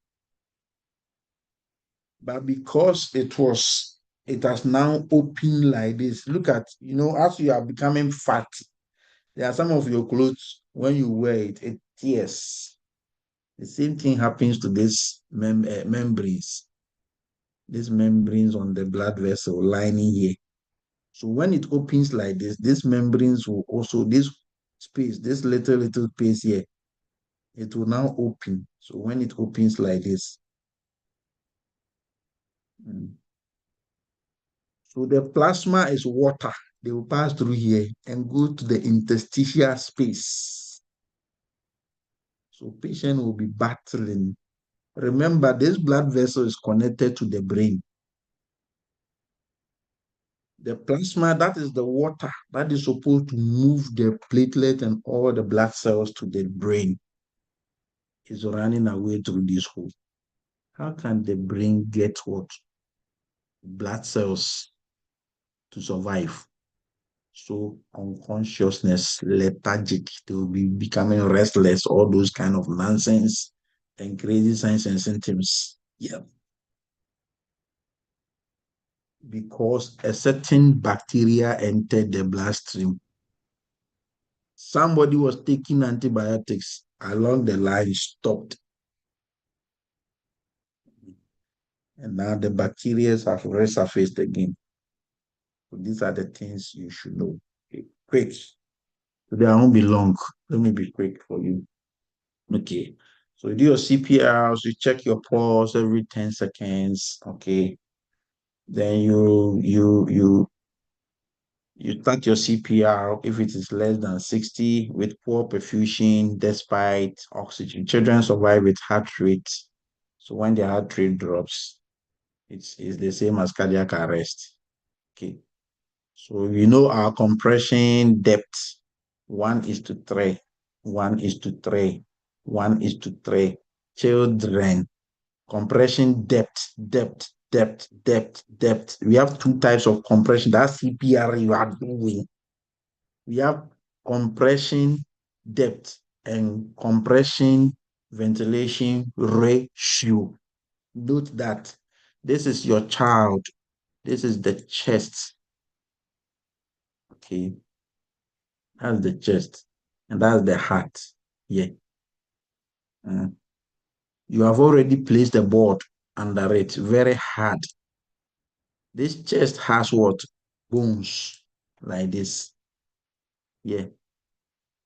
But because it has now opened like this. Look at, as you are becoming fat, there are some of your clothes, when you wear it, it tears. The same thing happens to these membranes. These membranes on the blood vessel lining here. So when it opens like this, these membranes will also, this space, this little space here, it will now open. So when it opens like this, so the plasma is water. They will pass through here and go to the interstitial space. So patient will be battling. Remember, this blood vessel is connected to the brain. The plasma, that is the water that is supposed to move the platelet and all the blood cells to the brain, is running away through this hole. How can the brain get what? Blood cells to survive? So unconsciousness, lethargic, they will be becoming restless, all those kind of nonsense and crazy signs and symptoms. Yeah. Because a certain bacteria entered the bloodstream. Somebody was taking antibiotics, along the line stopped. And now the bacteria have resurfaced again. So these are the things you should know. Okay. Quick. Today I won't be long. Let me be quick for you. Okay. So you do your CPRs, you check your pulse every 10 seconds. Okay. Then you start your CPR if it is less than 60 with poor perfusion despite oxygen. Children survive with heart rate. So when their heart rate drops, it's the same as cardiac arrest. Okay. So our compression depth, 1:3, 1:3, 1:3. Children, compression depth. We have two types of compression. That's CPR you are doing. We have compression depth and compression ventilation ratio. Note that this is your child. This is the chest. Okay. That's the chest. And that's the heart. Yeah. You have already placed the board under it very hard. This chest has what? Bones like this. Yeah.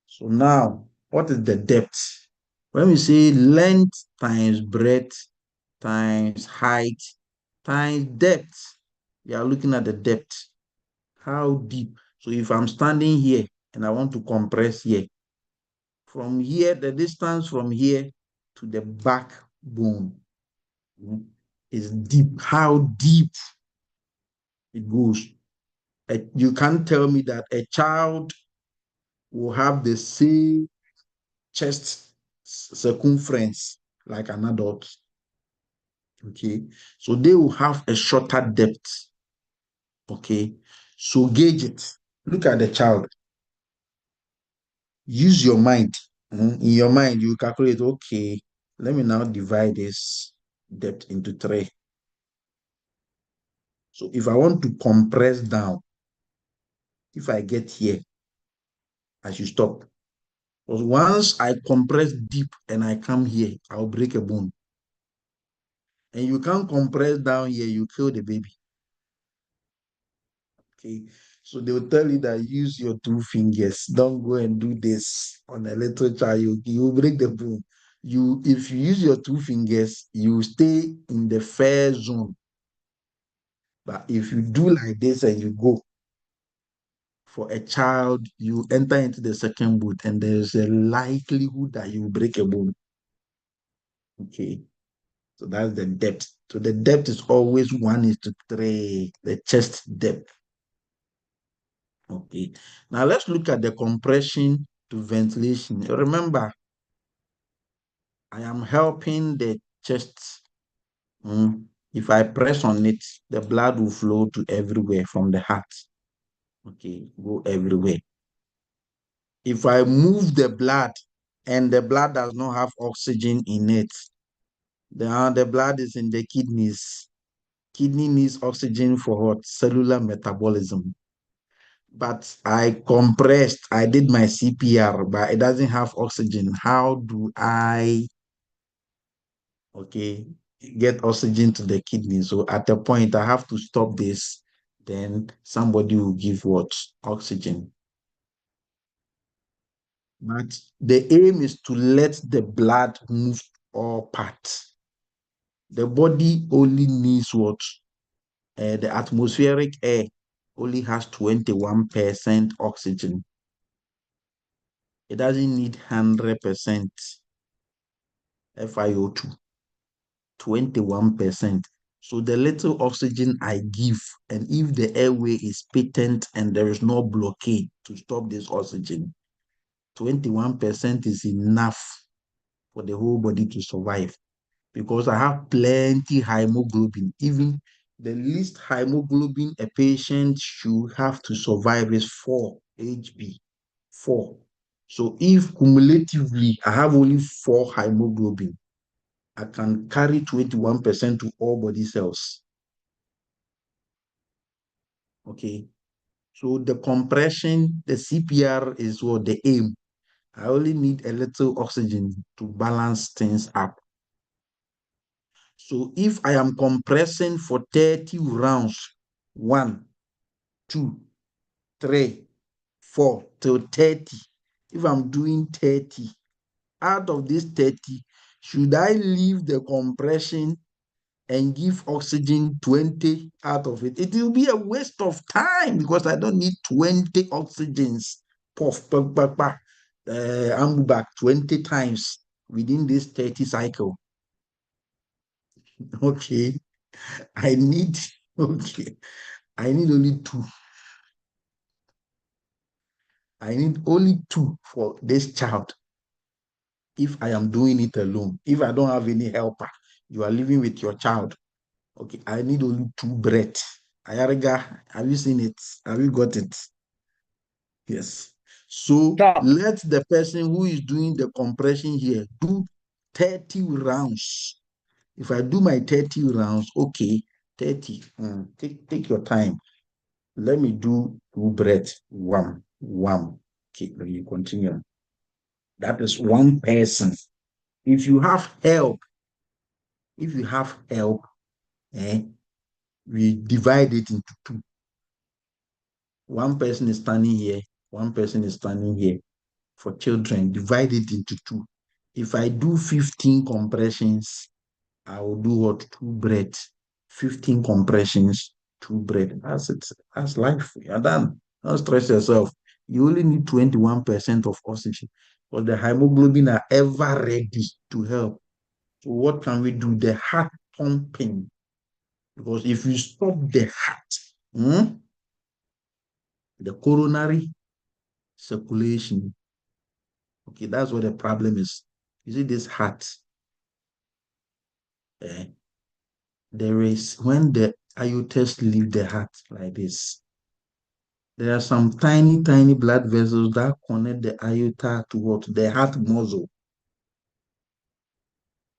So now, what is the depth? When we say length times breadth times height times depth, we are looking at the depth. How deep? So if I'm standing here and I want to compress here, from here, the distance from here to the backbone, is deep, how deep it goes. You can't tell me that a child will have the same chest circumference like an adult. Okay, so they will have a shorter depth. Okay, so gauge it. Look at the child. Use your mind. In your mind, you calculate, okay, let me now divide this depth into 3. So if I want to compress down, if I get here, I should stop. Because once I compress deep and I come here, I'll break a bone. And you can't compress down here, you kill the baby. Okay. So they will tell you that use your 2 fingers. Don't go and do this on a little child. You will break the bone. If you use your 2 fingers, you stay in the fair zone. But if you do like this and you go for a child, you enter into the second boot, and there's a likelihood that you will break a bone. Okay. So that's the depth. So the depth is always 1:3, the chest depth. Okay. Now let's look at the compression to ventilation. Remember, I am helping the chest. If I press on it, the blood will flow to everywhere from the heart. Okay, go everywhere. If I move the blood and the blood does not have oxygen in it, then the blood is in the kidneys. Kidney needs oxygen for what? Cellular metabolism. But I compressed, I did my CPR, but it doesn't have oxygen. How do I, okay, get oxygen to the kidney? So at a point, I have to stop this. Then somebody will give what? Oxygen. But the aim is to let the blood move all parts. The body only needs what? The atmospheric air only has 21% oxygen. It doesn't need 100% FiO2, 21%. So the little oxygen I give, and if the airway is patent and there is no blockade to stop this oxygen, 21% is enough for the whole body to survive, because I have plenty hemoglobin. Even the least hemoglobin a patient should have to survive is 4 Hb. 4. So if cumulatively I have only 4 hemoglobin, I can carry 21% to all body cells. Okay. So the compression, the CPR is what the aim. I only need a little oxygen to balance things up. So if I am compressing for 30 rounds, 1, 2, 3, 4 till 30, if I'm doing 30, out of this 30, should I leave the compression and give oxygen 20 out of it? It will be a waste of time, because I don't need 20 oxygens. Puff, puff, puff, puff. I'm back 20 times within this 30 cycle. Okay. I need, okay, I need only 2. I need only 2 for this child. If I am doing it alone, if I don't have any helper, you are living with your child. Okay, I need only 2 breaths. Ayariga, have you seen it? Have you got it? Yes. So let the person who is doing the compression here do 30 rounds. If I do my 30 rounds, okay, 30. Take your time. Let me do 2 breaths. 1, 1. Okay, let me continue. That is 1 person. If you have help, we divide it into 2. 1 person is standing here, 1 person is standing here. For children, divide it into 2. If I do 15 compressions, I will do what? 2 breaths. 15 compressions, 2 breaths. That's it. That's life. You're done. Don't stress yourself. You only need 21% of oxygen, but the hemoglobin are ever ready to help. So what can we do? The heart pumping Because if you stop the heart, the coronary circulation, okay, that's what the problem is. You see this heart, there is, when the aortas leave the heart like this, there are some tiny, tiny blood vessels that connect the aorta to what? The heart muscle.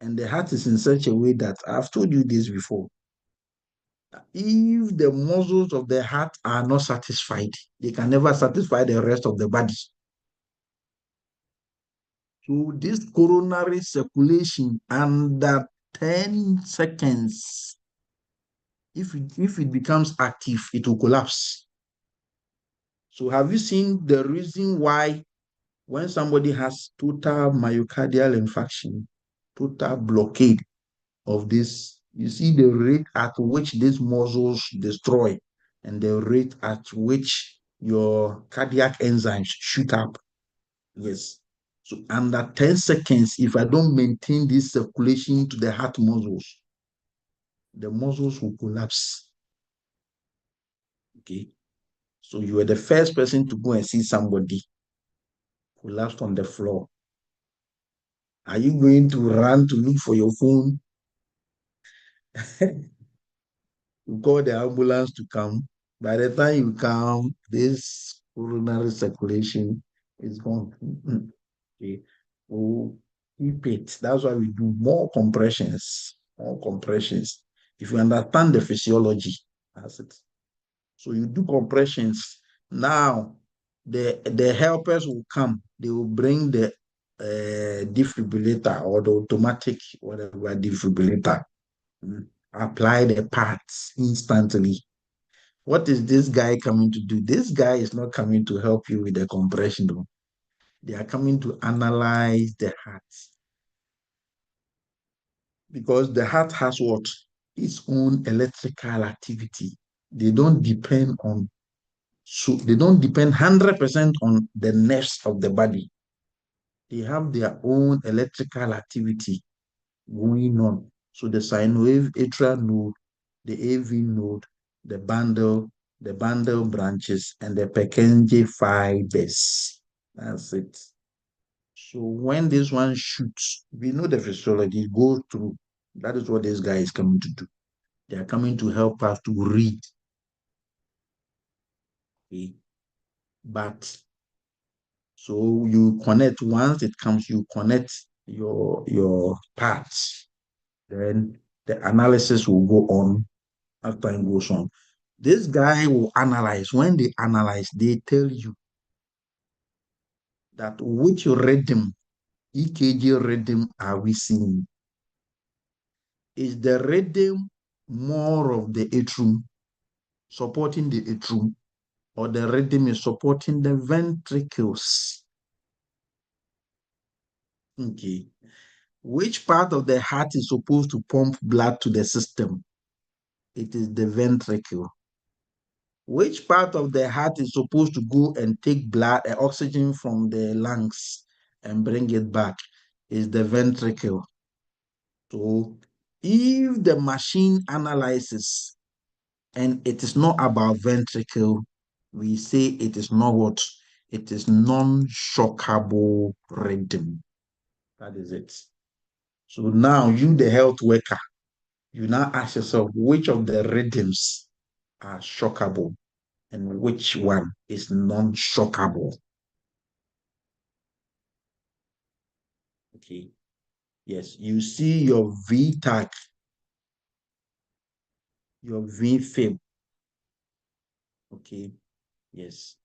And the heart is in such a way that, I've told you this before, if the muscles of the heart are not satisfied, they can never satisfy the rest of the body. So this coronary circulation under 10 seconds, if it becomes active, it will collapse. So have you seen the reason why when somebody has total myocardial infarction, total blockade of this, you see the rate at which these muscles destroy and the rate at which your cardiac enzymes shoot up. Yes. So under 10 seconds, if I don't maintain this circulation to the heart muscles, the muscles will collapse. Okay. So you are the first person to go and see somebody collapsed on the floor. Are you going to run to look for your phone? You call the ambulance to come. By the time you come, this coronary circulation is gone. Okay. We'll keep it. That's why we do more compressions. More compressions. If you understand the physiology, that's it. So you do compressions. Now, the helpers will come. They will bring the defibrillator or the automatic, whatever defibrillator. Apply the parts instantly. What is this guy coming to do? This guy is not coming to help you with the compression, though. They are coming to analyze the heart. Because the heart has what? Its own electrical activity. They don't depend 100% on the nerves of the body. They have their own electrical activity going on. So the sinoatrial atrial node, the AV node, the bundle branches, and the Purkinje fibers. That's it. So when this one shoots, we know the physiology goes through. That is what this guy is coming to do. They are coming to help us to read. Okay. But so you connect, once it comes, you connect your parts. Then the analysis will go on as time goes on. This guy will analyze. When they analyze, they tell you that which rhythm, EKG rhythm, are we seeing? Is the rhythm more of the atrium, supporting the atrium, or the rhythm is supporting the ventricles? Okay. Which part of the heart is supposed to pump blood to the system? It is the ventricle. Which part of the heart is supposed to go and take blood, oxygen from the lungs and bring it back? Is the ventricle. So if the machine analyzes and it is not about ventricle, we say it is not what? It is non-shockable rhythm. That is it. So now you, the health worker, you now ask yourself, which of the rhythms are shockable and which one is non-shockable? Okay. Yes, you see your V-tach, your V-fib. Okay. Yes.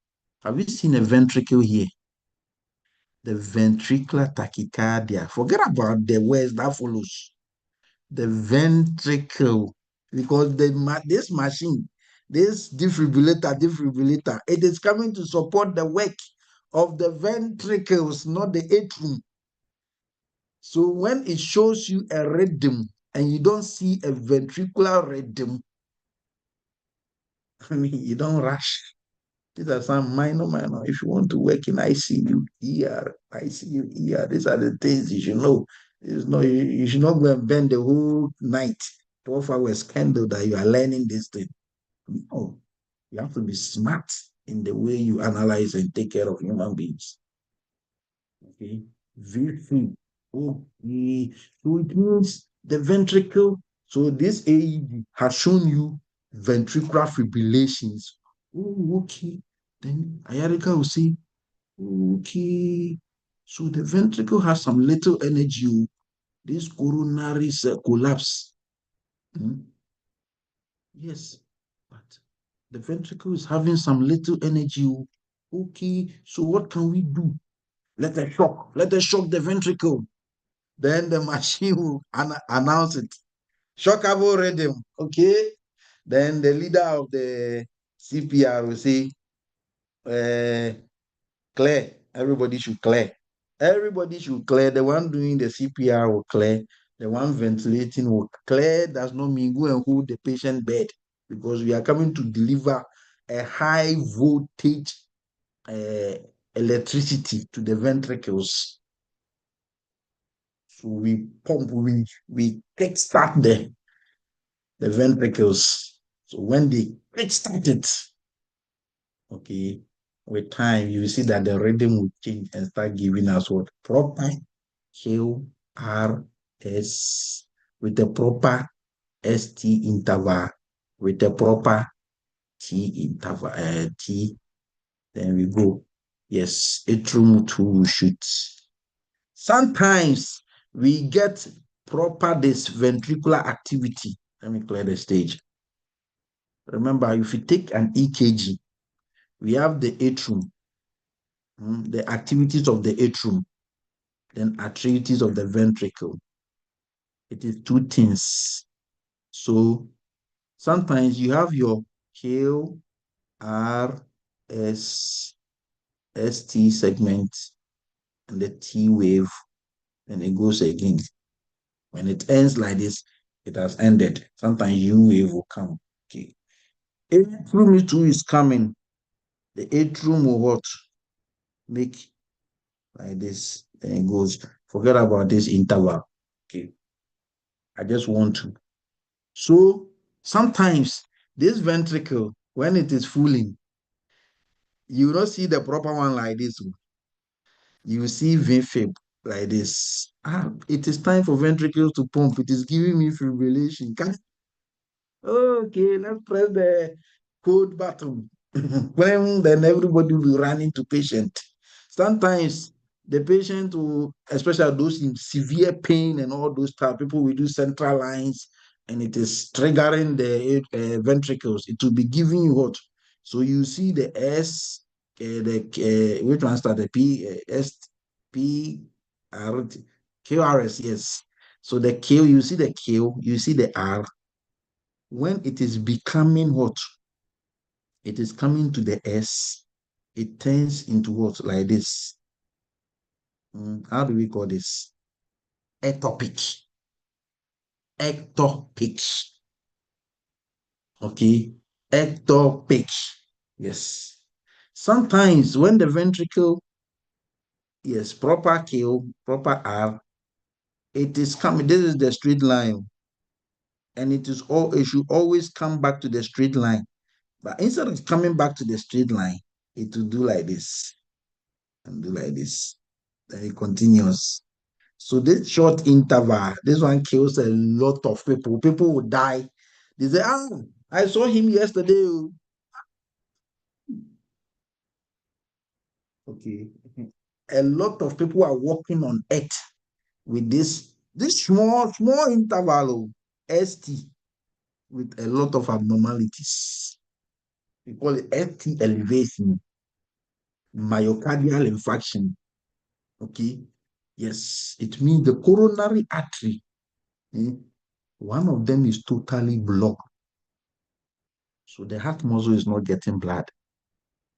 Have you seen a ventricle here? The ventricular tachycardia. Forget about the words that follows. The ventricle, because this machine, this defibrillator, it is coming to support the work of the ventricles, not the atrium. So when it shows you a rhythm and you don't see a ventricular rhythm, I mean, you don't rush. These are some minor. If you want to work in ICU, ER, these are the things you should know. You should not go and bend the whole night 12 hours candle that you are learning this thing. No, you have to be smart in the way you analyze and take care of human beings. Okay, V3. Okay, so it means the ventricle. So this AED has shown you ventricular fibrillations. Oh, okay. Then Ayarika will say, okay, so the ventricle has some little energy. This coronary collapse. Yes, but the ventricle is having some little energy. Okay, so what can we do? Let us shock the ventricle. Then the machine will announce it. Shockable rhythm. Okay. Then the leader of the CPR will say, clear. Everybody should clear. Everybody should clear. The one doing the CPR will clear. The one ventilating will clear. Does not mean go and hold the patient bed, because we are coming to deliver a high voltage electricity to the ventricles. So we pump, we kickstart the ventricles. So when they kickstart it, okay, with time, you will see that the rhythm will change and start giving us what? Proper QRS with the proper ST interval, with the proper T interval, T. Then we go. Yes, atrium to shoot. Sometimes we get proper this ventricular activity. Let me clear the stage. Remember, if you take an EKG, we have the atrium, the activities of the atrium, then activities of the ventricle. It is two things. So sometimes you have your Q, R, S, ST segment, and the T wave, and it goes again. When it ends like this, it has ended. Sometimes U wave will come. Okay. Atrium too is coming. The atrium will what? Make like this. Then it goes. Forget about this interval. Okay. I just want to. So sometimes this ventricle, when it is fooling, you don't see the proper one like this. You see VFib like this. It is time for ventricles to pump. It is giving me fibrillation. Okay, let's press the code button. When then everybody will be running to patient. Sometimes the patient will, especially those in severe pain and all those type, people will do central lines and it is triggering the ventricles. It will be giving you what? So you see the S, which one start the P, S, P, R, Q, R, S, yes. So the Q, you see the Q, you see the R. When it is becoming what? It is coming to the S, it turns into what? Like this. How do we call this? Ectopic. Ectopic. Okay. Ectopic. Yes. Sometimes when the ventricle, yes, proper Q, proper R, it is coming. This is the straight line. And it should always come back to the straight line. But instead of coming back to the straight line, it will do like this. And do like this. Then it continues. So this short interval, this one kills a lot of people. People will die. They say, I saw him yesterday. Okay. A lot of people are walking on earth with this small interval of ST with a lot of abnormalities. We call it ST elevation, myocardial infarction. Okay. Yes, it means the coronary artery, one of them is totally blocked. So the heart muscle is not getting blood.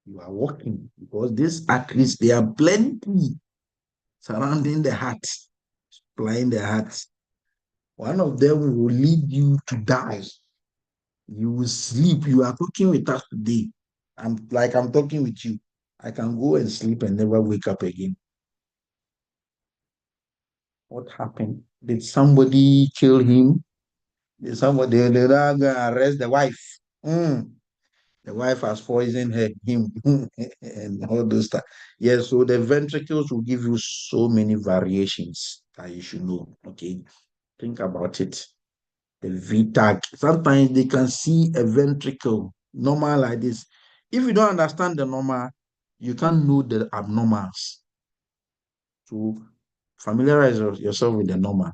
You are walking because these arteries, they are plenty surrounding the heart, supplying the heart. One of them will lead you to die. You will sleep. You are talking with us today. I'm talking with you. I can go and sleep and never wake up again. What happened? Did somebody kill him? Somebody they are gonna arrest the wife. The wife has poisoned him, and all those stuff. Yeah, so the ventricles will give you so many variations that you should know. Okay, think about it. The VTAG. Sometimes they can see a ventricle normal like this. If you don't understand the normal, you can't know the abnormals. So familiarize yourself with the normal.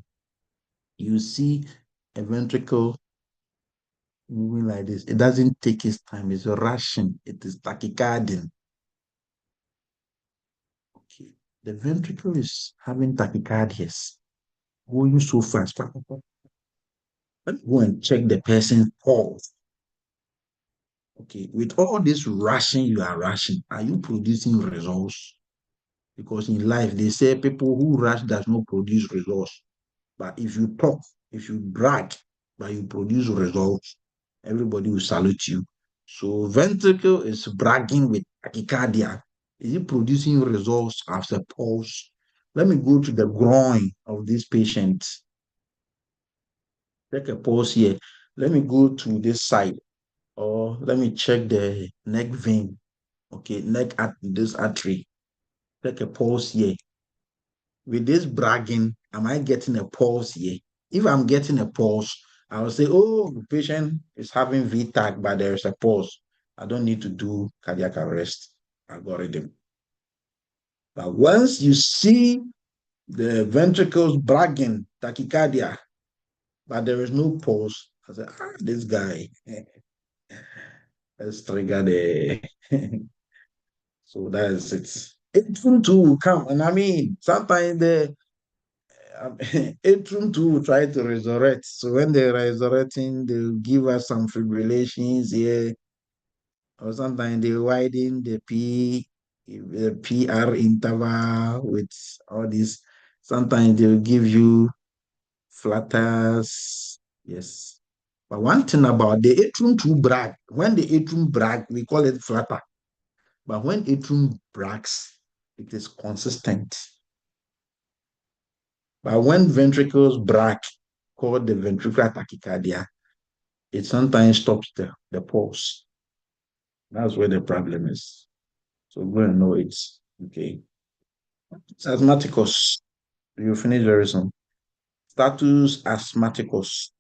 You see a ventricle moving like this. It doesn't take its time. It's rushing. It is tachycardia. Okay. The ventricle is having tachycardias, going so fast. Let's go and check the person's pulse. Okay, with all this rushing you are rushing, are you producing results? Because in life, they say people who rush does not produce results. But if you talk, if you brag, but you produce results, everybody will salute you. So ventricle is bragging with tachycardia. Is it producing results as a pulse? Let me go to the groin of this patient. Take a pulse here. Let me go to this side, or let me check the neck vein. Okay, neck at this artery. Take a pulse here. With this bragging, am I getting a pulse here? If I'm getting a pulse, I will say, oh, the patient is having VTAC, but there is a pulse. I don't need to do cardiac arrest algorithm. But once you see the ventricles bragging, tachycardia, but there is no pulse, I say, this guy, let's trigger the. So that is it. Atrium too will come. And I mean, sometimes the atrium too will try to resurrect. So when they're resurrecting, they'll give us some fibrillations here. Or sometimes they widen the PR interval with all this. Sometimes they'll give you flutters. Yes. But one thing about the atrium too brag, when the atrium brag, we call it flutter. But when atrium brags, it is consistent. But when ventricles brag, called the ventricular tachycardia, it sometimes stops the pulse. That's where the problem is. So go and know it. Okay. It's asthmaticus. You finish very soon. Status asthmaticus.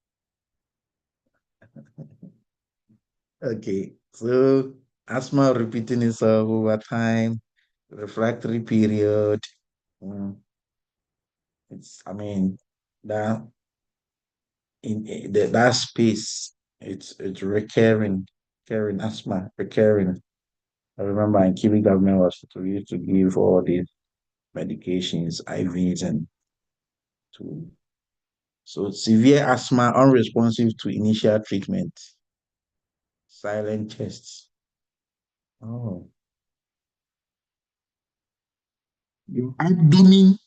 Okay. So asthma repeating itself over time, refractory period. It's, I mean, that in that space, it's recurring asthma, recurring. I remember in Kiwi government hospital, we used to give all these medications, IVs, and to so severe asthma, unresponsive to initial treatment, silent chest. Oh, your abdomen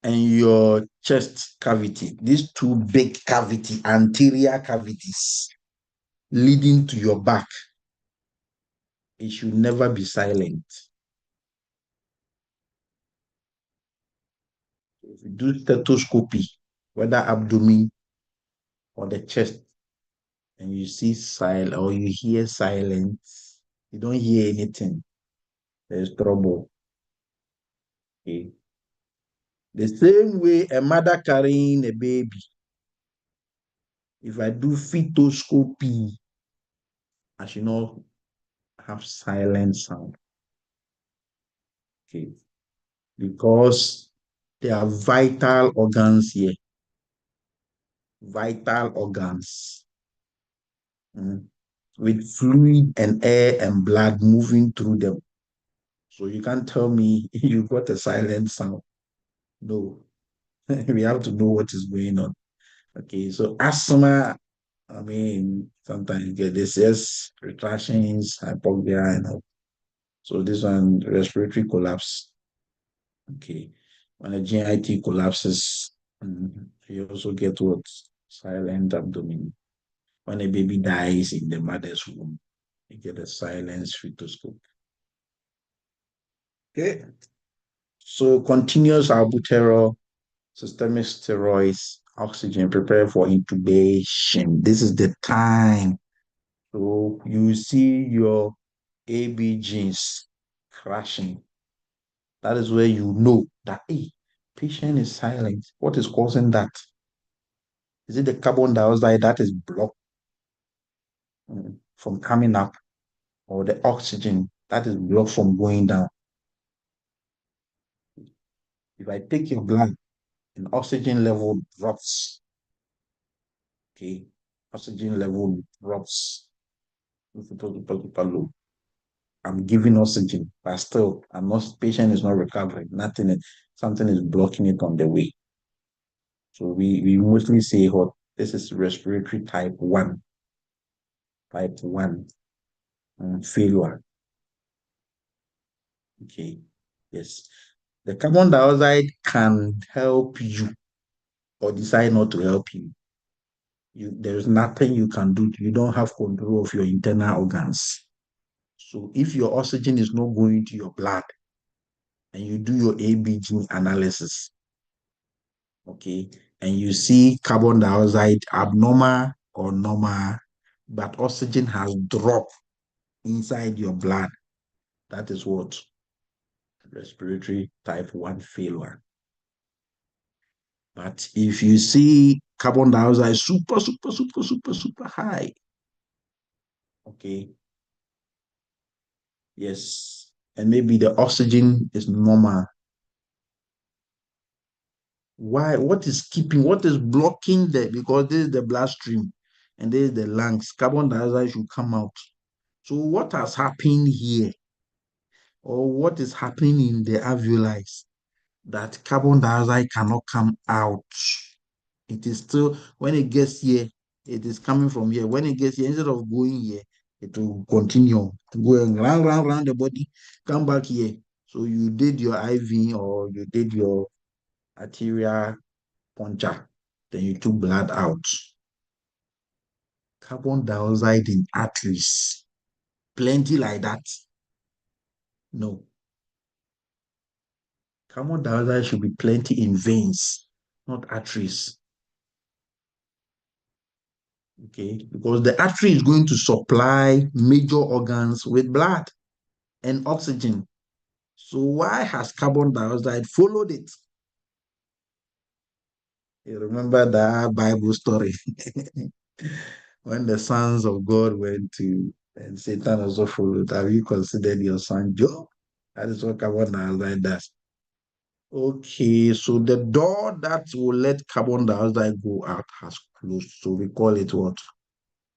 and your chest cavity, these two big cavity, anterior cavities leading to your back, it should never be silent. If you do stethoscopy, whether abdomen or the chest, and you see silence or you hear silence, you don't hear anything, there's trouble. Okay. The same way a mother carrying a baby, if I do fetoscopy, I should not have silent sound. Okay. Because there are vital organs here. Vital organs. With fluid and air and blood moving through them. So you can't tell me you got a silent sound. No. We have to know what is going on. Okay, so asthma, I mean, sometimes you get this, yes, retractions, hypoxia, and all. So this one, respiratory collapse. Okay, when a GIT collapses, you also get what? Silent abdomen. When a baby dies in the mother's womb, you get a silent fetoscope. Okay, so continuous albuterol systemic steroids, oxygen, prepare for intubation. This is the time. So you see your AB genes crashing. That is where you know that, hey, patient is silent. What is causing that? Is it the carbon dioxide that is blocked from coming up, or the oxygen that is blocked from going down? If I take your blood and oxygen level drops, okay, oxygen level drops, I'm giving oxygen, but still, I'm not, patient is not recovering. Nothing, something is blocking it on the way. So we mostly say, oh, this is respiratory type 1 failure. Okay, yes. The carbon dioxide can help you or decide not to help you. There's nothing you can do. You don't have control of your internal organs. So if your oxygen is not going to your blood and you do your ABG analysis, okay, and you see carbon dioxide abnormal or normal, but oxygen has dropped inside your blood, that is what? Respiratory type 1 failure. But if you see carbon dioxide super high, okay, yes, and maybe the oxygen is normal. Why? What is blocking because this is the bloodstream and this is the lungs. Carbon dioxide should come out. So what has happened here, or what is happening in the alveoli, that carbon dioxide cannot come out? It is still, when it gets here, it is coming from here. When it gets here, instead of going here, it will continue going round the body, come back here. So you did your IV or you did your arterial puncture, then you took blood out. Carbon dioxide in arteries, plenty like that. No. Carbon dioxide should be plenty in veins, not arteries. Okay, because the artery is going to supply major organs with blood and oxygen. So why has carbon dioxide followed it? You remember that Bible story when the sons of God went to, and Satan also followed. Have you considered your son Job? That is what carbon dioxide does. Okay, so the door that will let carbon dioxide go out has closed. So we call it what?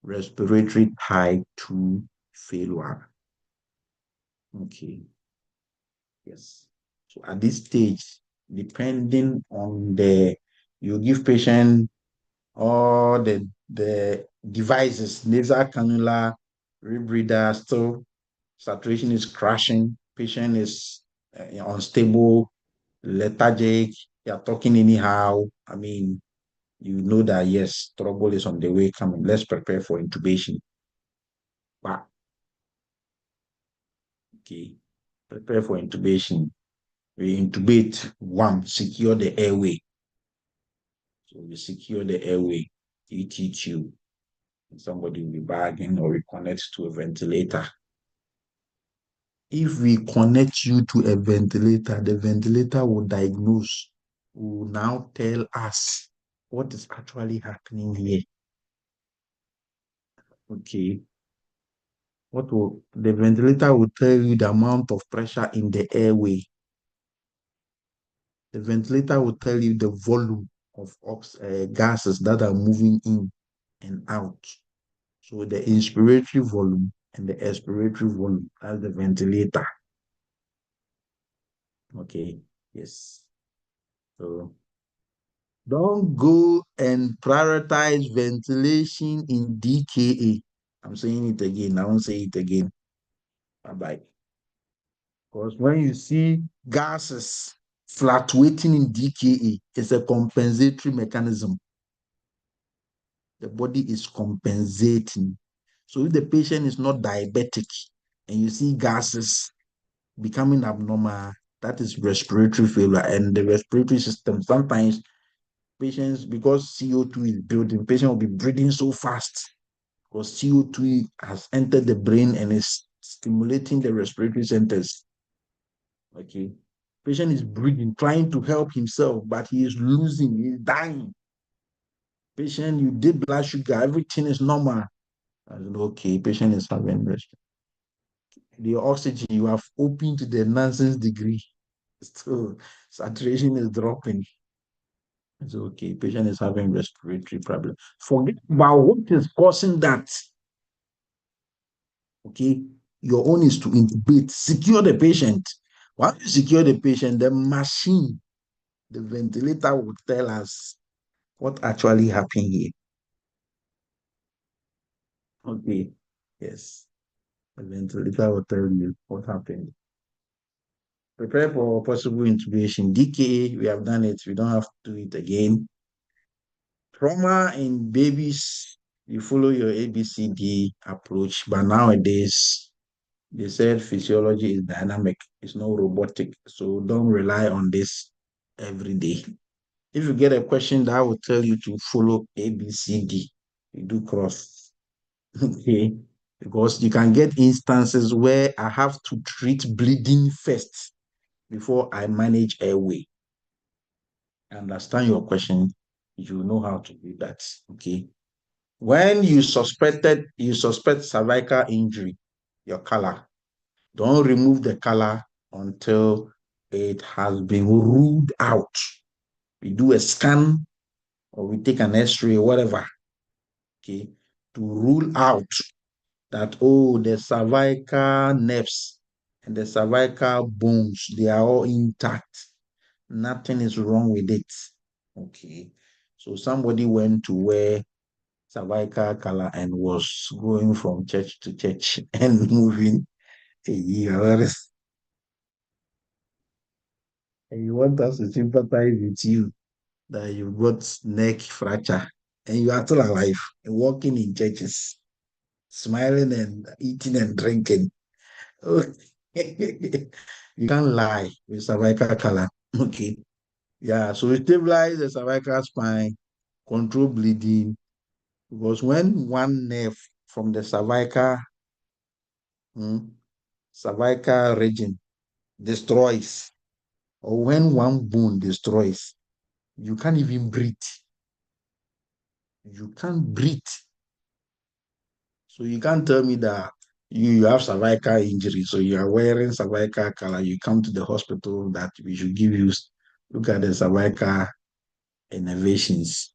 Respiratory type 2 failure. Okay. Yes. So at this stage, depending on you give patient all the devices, nasal cannula, rebreather, still saturation is crashing, patient is unstable, lethargic, you're talking anyhow. I mean, you know that yes, trouble is on the way coming. Let's prepare for intubation. Wow. Okay. Prepare for intubation. We intubate, one, secure the airway. So we secure the airway, ET tube. Somebody will be bagging or we connect to a ventilator. If we connect you to a ventilator, the ventilator will diagnose, will now tell us what is actually happening here. Okay. The ventilator will tell you the amount of pressure in the airway. The ventilator will tell you the volume of gases that are moving in and out. So the inspiratory volume and the expiratory volume, that's the ventilator. Okay, yes. So don't go and prioritize ventilation in DKA. I'm saying it again. I won't say it again. Bye-bye. Because when you see gases fluctuating in DKA, it's a compensatory mechanism. The body is compensating. So if the patient is not diabetic and you see gases becoming abnormal, That is respiratory failure. And the respiratory system, sometimes patients, because CO2 is building, patient will be breathing so fast because CO2 has entered the brain and is stimulating the respiratory centers. Okay. Patient is breathing, trying to help himself, but he is losing, he's dying. Patient, you did blood sugar, everything is normal. I said, okay, patient is having respiratory. The oxygen, you have opened to the nonsense degree. So saturation is dropping. It's okay. Patient is having respiratory problem. Forget about what is causing that. Okay. Your own is to intubate, secure the patient. Once you secure the patient, the machine, the ventilator will tell us what actually happened here. Okay. Yes. The ventilator will tell you what happened. Prepare for possible intubation. DKA, we have done it. We don't have to do it again. Trauma in babies, you follow your ABCD approach, but nowadays they said physiology is dynamic, it's not robotic. So don't rely on this every day. If you get a question that will tell you to follow ABCD, you do cross. Okay. Because you can get instances where I have to treat bleeding first before I manage airway. I understand your question. You know how to do that. Okay. When you suspect cervical injury, your color, don't remove the color until it has been ruled out. We do a scan or we take an X-ray, whatever, okay, to rule out that, oh, the cervical nerves and the cervical bones, they are all intact. Nothing is wrong with it. Okay. So somebody went to wear cervical color and was going from church to church and moving a year. And you want us to sympathize with you that you got neck fracture and you are still alive and walking in churches, smiling and eating and drinking. You can't lie with cervical color. Okay. Yeah. So stabilize the cervical spine, control bleeding, because when one nerve from the cervical region destroys, or when one bone destroys, you can't even breathe. You can't breathe. So you can't tell me that you have cervical injury, so you are wearing cervical color, you come to the hospital that we should give you, look at the cervical innervations.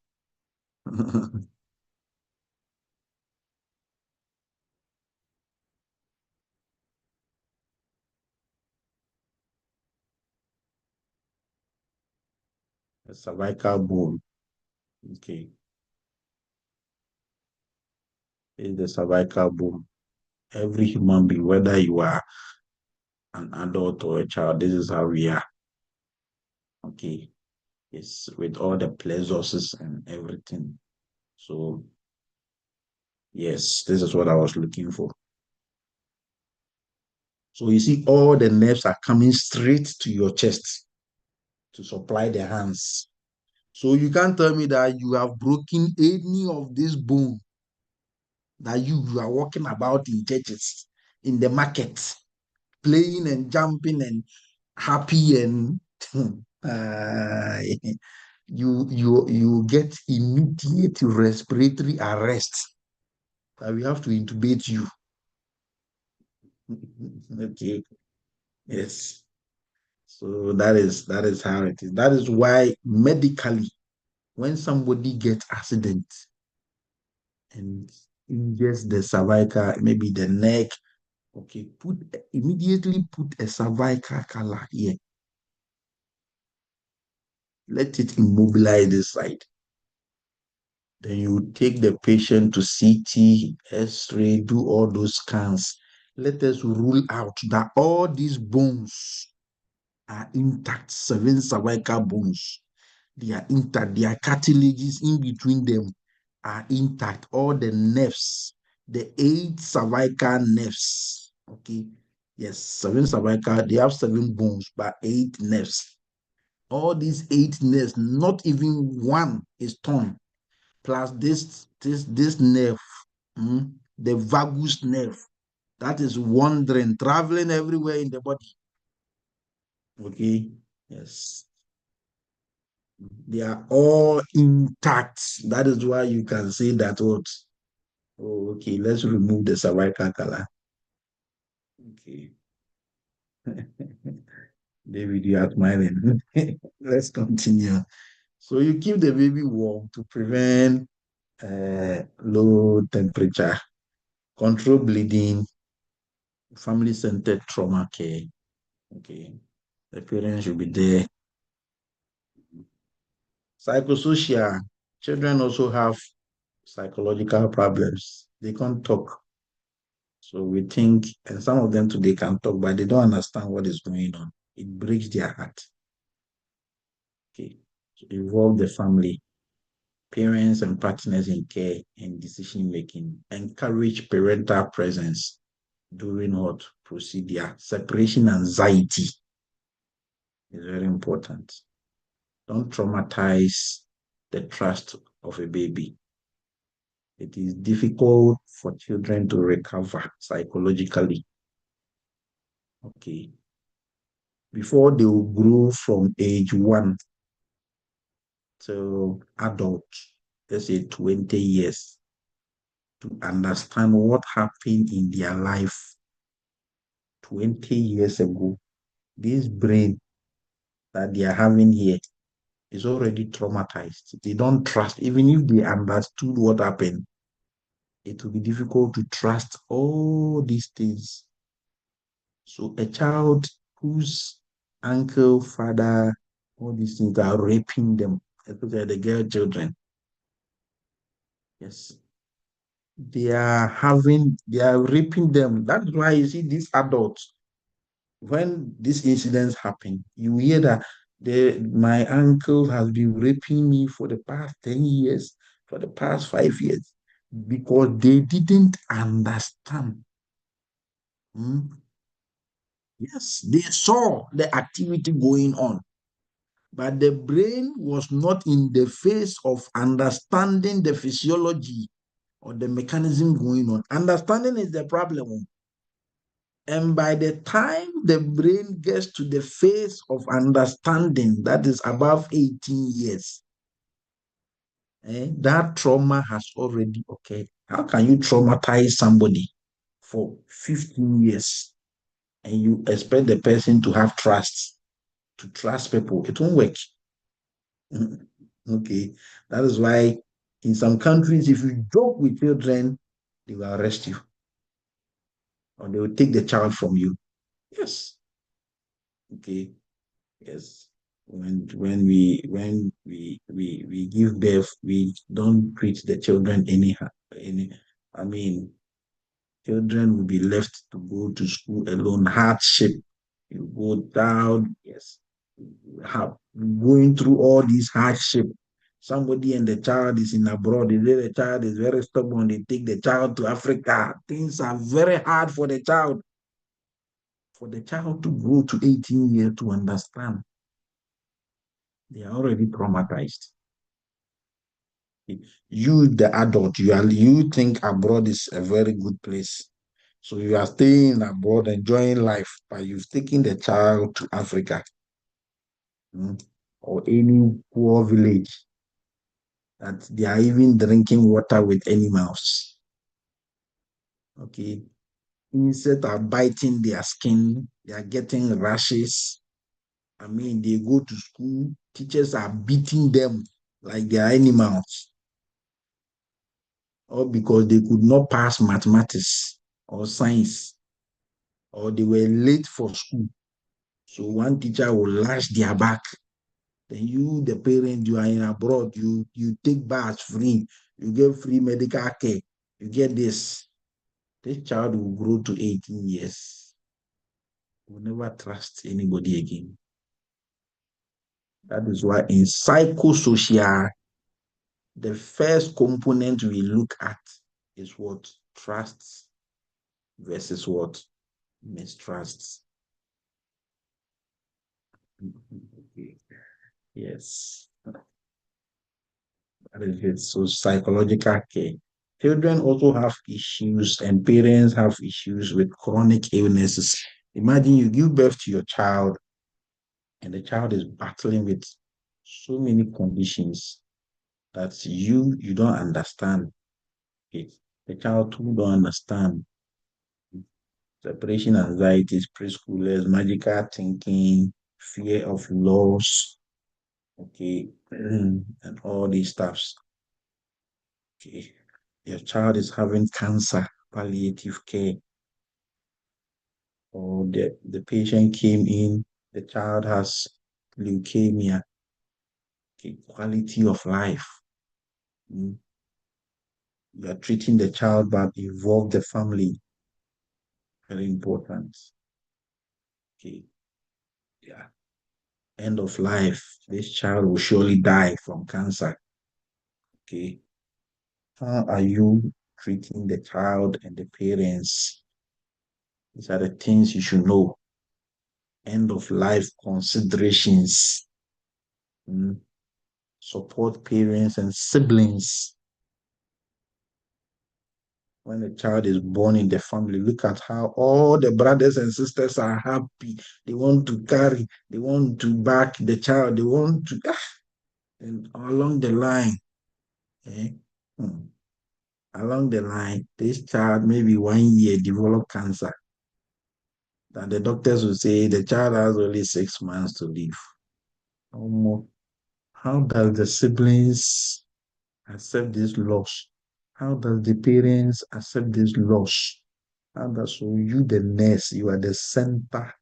The cervical bone. Okay. Is the cervical bone. Every human being, whether you are an adult or a child, this is how we are. Okay. It's with all the plexuses and everything. So, yes, this is what I was looking for. So you see, all the nerves are coming straight to your chest to supply the hands. So you can't tell me that you have broken any of this bone that you are walking about in churches, in the market, playing and jumping and happy and you get immediate respiratory arrest. That we have to intubate you. Okay. Yes. So that is how it is. That is why medically, when somebody gets accident and injures the cervical, maybe the neck, okay, immediately put a cervical collar here. Let it immobilize this side. Then you take the patient to CT, X-ray, do all those scans. Let us rule out that all these bones are intact, 7 cervical bones. They are intact. Their cartilages in between them are intact. All the nerves, the 8 cervical nerves, okay, Yes, 7 cervical, they have 7 bones, but 8 nerves. All these 8 nerves, not even one is torn. Plus this nerve, the vagus nerve, that is wandering, traveling everywhere in the body. Okay, yes. They are all intact. That is why you can say that what? Oh, okay, let's remove the cervical color. Okay. David, you are smiling. Let's continue. So you keep the baby warm to prevent low temperature, control bleeding, family-centered trauma care. Okay. The parents should be there. Psychosocial. Children also have psychological problems. They can't talk. So we think, and some of them today can talk, but they don't understand what is going on. It breaks their heart. Okay. So involve the family, parents and partners in care and decision making. Encourage parental presence during what procedure. Separation anxiety is very important. Don't traumatize the trust of a baby. It is difficult for children to recover psychologically. Okay. Before they will grow from age 1 to adult, let's say 20 years, to understand what happened in their life 20 years ago. This brain that they are having here is already traumatized. They don't trust, even if they understood what happened, it will be difficult to trust all these things. So a child whose uncle, father, all these things are raping them, especially the girl children. Yes. They are raping them. That's why you see these adults, when these incidents happen, you hear that my uncle has been raping me for the past 10 years, for the past 5 years, because they didn't understand. Yes, they saw the activity going on, but the brain was not in the phase of understanding the physiology or the mechanism going on. Understanding is the problem. And by the time the brain gets to the phase of understanding, that is above 18 years, that trauma has already occurred. How can you traumatize somebody for 15 years and you expect the person to have trust, to trust people? It won't work. Okay. That is why in some countries, if you joke with children, they will arrest you or they will take the child from you. Yes. Okay. Yes. When we give birth, we don't treat the children anyhow. I mean, children will be left to go to school alone. Hardship. You go down, yes. Going through all these hardship. Somebody and the child is in abroad. The child is very stubborn. They take the child to Africa. Things are very hard for the child. For the child to grow to 18 years to understand, they are already traumatized. You, the adult, you think abroad is a very good place. So you are staying abroad, enjoying life, but you've taken the child to Africa or any poor village that they are even drinking water with animals. Okay. Insects are biting their skin, they are getting rashes. I mean, they go to school, teachers are beating them like they are animals, or because they could not pass mathematics or science, or they were late for school. So one teacher will lash their back. Then you, the parent, you are in abroad, you take baths free, you get free medical care, you get this. This child will grow to 18 years. Will never trust anybody again. That is why in psychosocial, the first component we look at is what? Trust versus what? mistrust. Okay. Yes. That is it. So psychological care. Children also have issues and parents have issues with chronic illnesses. Imagine you give birth to your child and the child is battling with so many conditions that you don't understand it. The child too don't understand. Separation anxieties, preschoolers, magical thinking, fear of loss, okay, and all these stuffs. Okay. Your child is having cancer, palliative care, or the patient came in, the child has leukemia, okay, quality of life. Mm. You are treating the child, but involve the family. Very important. Okay. Yeah. End of life. This child will surely die from cancer. Okay. How are you treating the child and the parents? These are the things you should know. End of life considerations. Mm. Support parents and siblings. When a child is born in the family, look at how all the brothers and sisters are happy. They want to carry, they want to back the child, they want to, and along the line, eh? Hmm. Along the line, this child maybe 1 year develop cancer. That the doctors will say the child has only 6 months to live. No more. How does the siblings accept this loss? How does the parents accept this loss? How does so you, the nurse, you are the center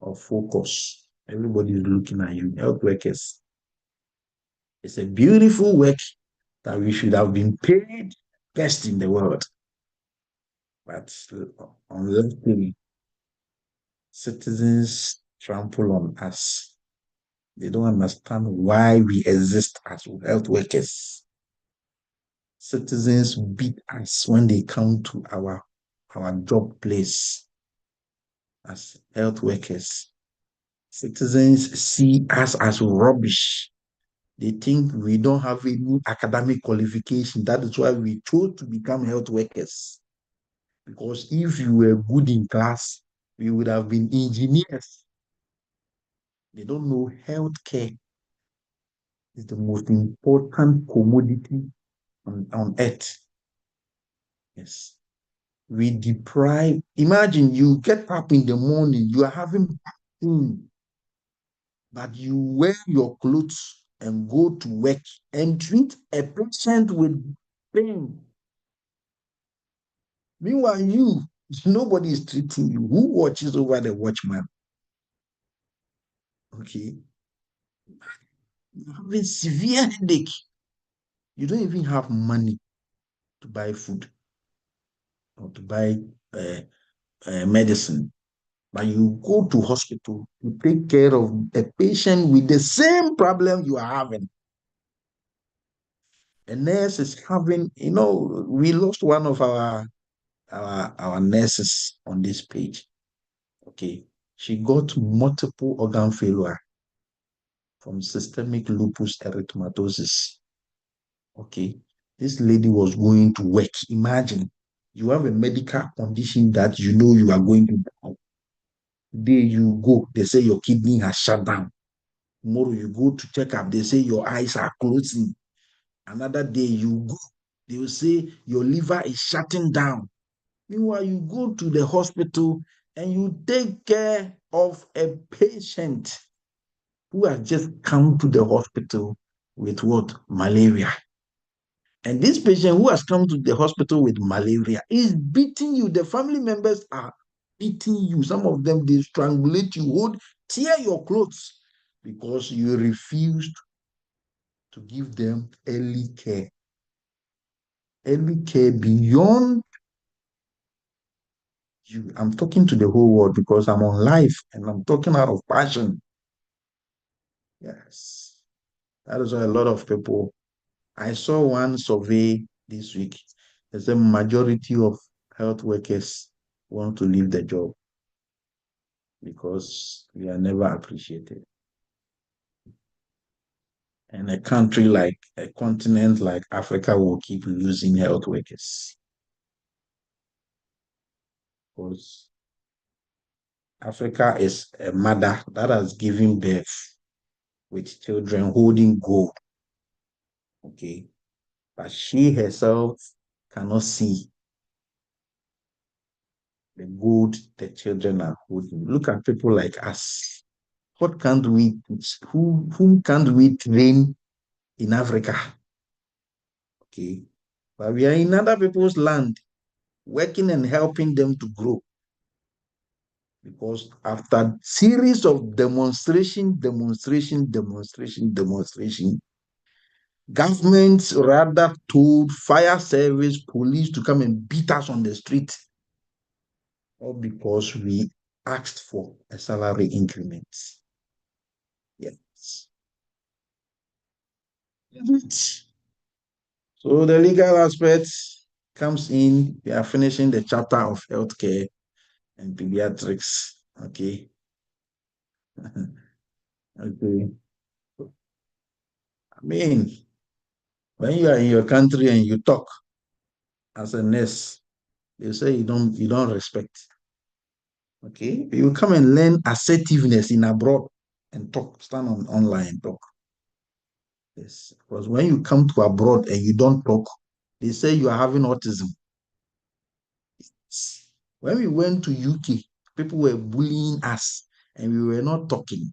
of focus. Everybody is looking at you. Health workers. It's a beautiful work that we should have been paid best in the world. But unluckily, citizens trample on us. They don't understand why we exist as health workers. Citizens beat us when they come to our job place as health workers. Citizens see us as rubbish. They think we don't have any academic qualification. That is why we chose to become health workers. Because if you were good in class, we would have been engineers. They don't know healthcare is the most important commodity on earth. Yes. We deprive, imagine you get up in the morning, you are having pain, but you wear your clothes and go to work and treat a patient with pain. Meanwhile, nobody is treating you. Who watches over the watchman? Okay. You have a severe headache. You don't even have money to buy food or to buy medicine. But you go to hospital to take care of a patient with the same problem you are having. The nurse is having, we lost one of our nurses on this page. Okay. She got multiple organ failure from systemic lupus erythematosus. Okay. This lady was going to work. Imagine you have a medical condition that you know you are going to die. There you go. They say your kidney has shut down. Tomorrow you go to check up. They say your eyes are closing. Another day you go. They will say your liver is shutting down. Meanwhile, you go to the hospital and you take care of a patient who has just come to the hospital with what? Malaria. And this patient who has come to the hospital with malaria is beating you. The family members are beating you. Some of them, they strangulate you, tear your clothes because you refused to give them early care. Early care beyond you. I'm talking to the whole world because I'm on live and I'm talking out of passion. Yes. That is why a lot of people, I saw one survey this week. There's a majority of health workers want to leave the job. because we are never appreciated. And a country like a continent like Africa will keep losing health workers. Because Africa is a mother that has given birth with children holding gold. Okay. But she herself cannot see the gold the children are holding. Look at people like us. What can't we whom can't we train in Africa? Okay. But we are in other people's land, working and helping them to grow. Because after series of demonstration, governments rather told fire service, police to come and beat us on the street, all because we asked for a salary increment. Yes. So the legal aspect comes in. We are finishing the chapter of healthcare and pediatrics. Okay. Okay. I mean, when you are in your country and you talk as a nurse, they say you don't respect. Okay. You come and learn assertiveness in abroad and talk, stand on online, talk. Yes. Because when you come to abroad and you don't talk, they say you are having autism. When we went to UK, people were bullying us and we were not talking.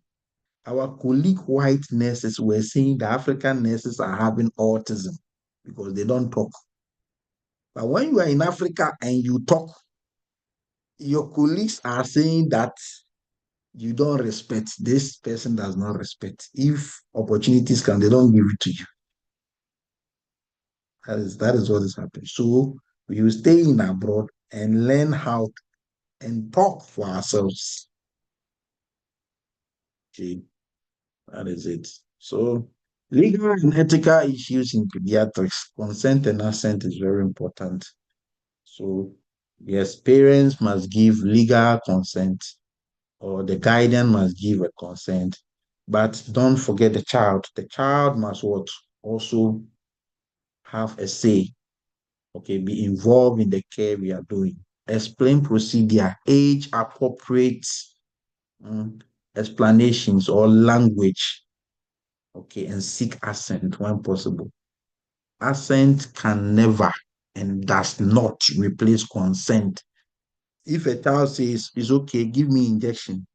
Our colleague white nurses were saying the African nurses are having autism because they don't talk. But when you are in Africa and you talk, your colleagues are saying that you don't respect. This person does not respect. If opportunities come, they don't give it to you. That is what is happening. So we will stay in abroad and learn how and talk for ourselves. Okay, that is it. So legal and ethical issues in pediatrics, consent and assent is very important. So yes, parents must give legal consent or the guardian must give a consent, but don't forget the child. The child must what? Also have a say, okay, be involved in the care we are doing. Explain procedure, age appropriate explanations or language, okay, and seek assent when possible. Assent can never and does not replace consent. If a child says, it's okay, give me injection,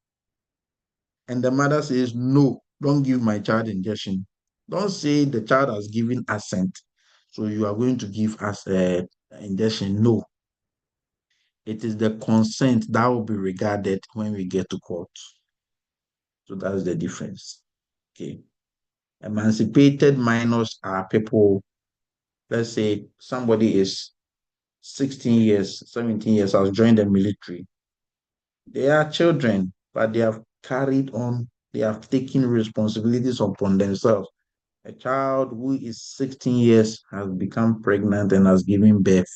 and the mother says, no, don't give my child injection, don't say the child has given assent, so you are going to give us a injection. No, it is the consent that will be regarded when we get to court. So that's the difference. Okay. Emancipated minors are people, let's say somebody is 16 years, 17 years, has joined the military. They are children, but they have carried on, they have taken responsibilities upon themselves. A child who is 16 years has become pregnant and has given birth.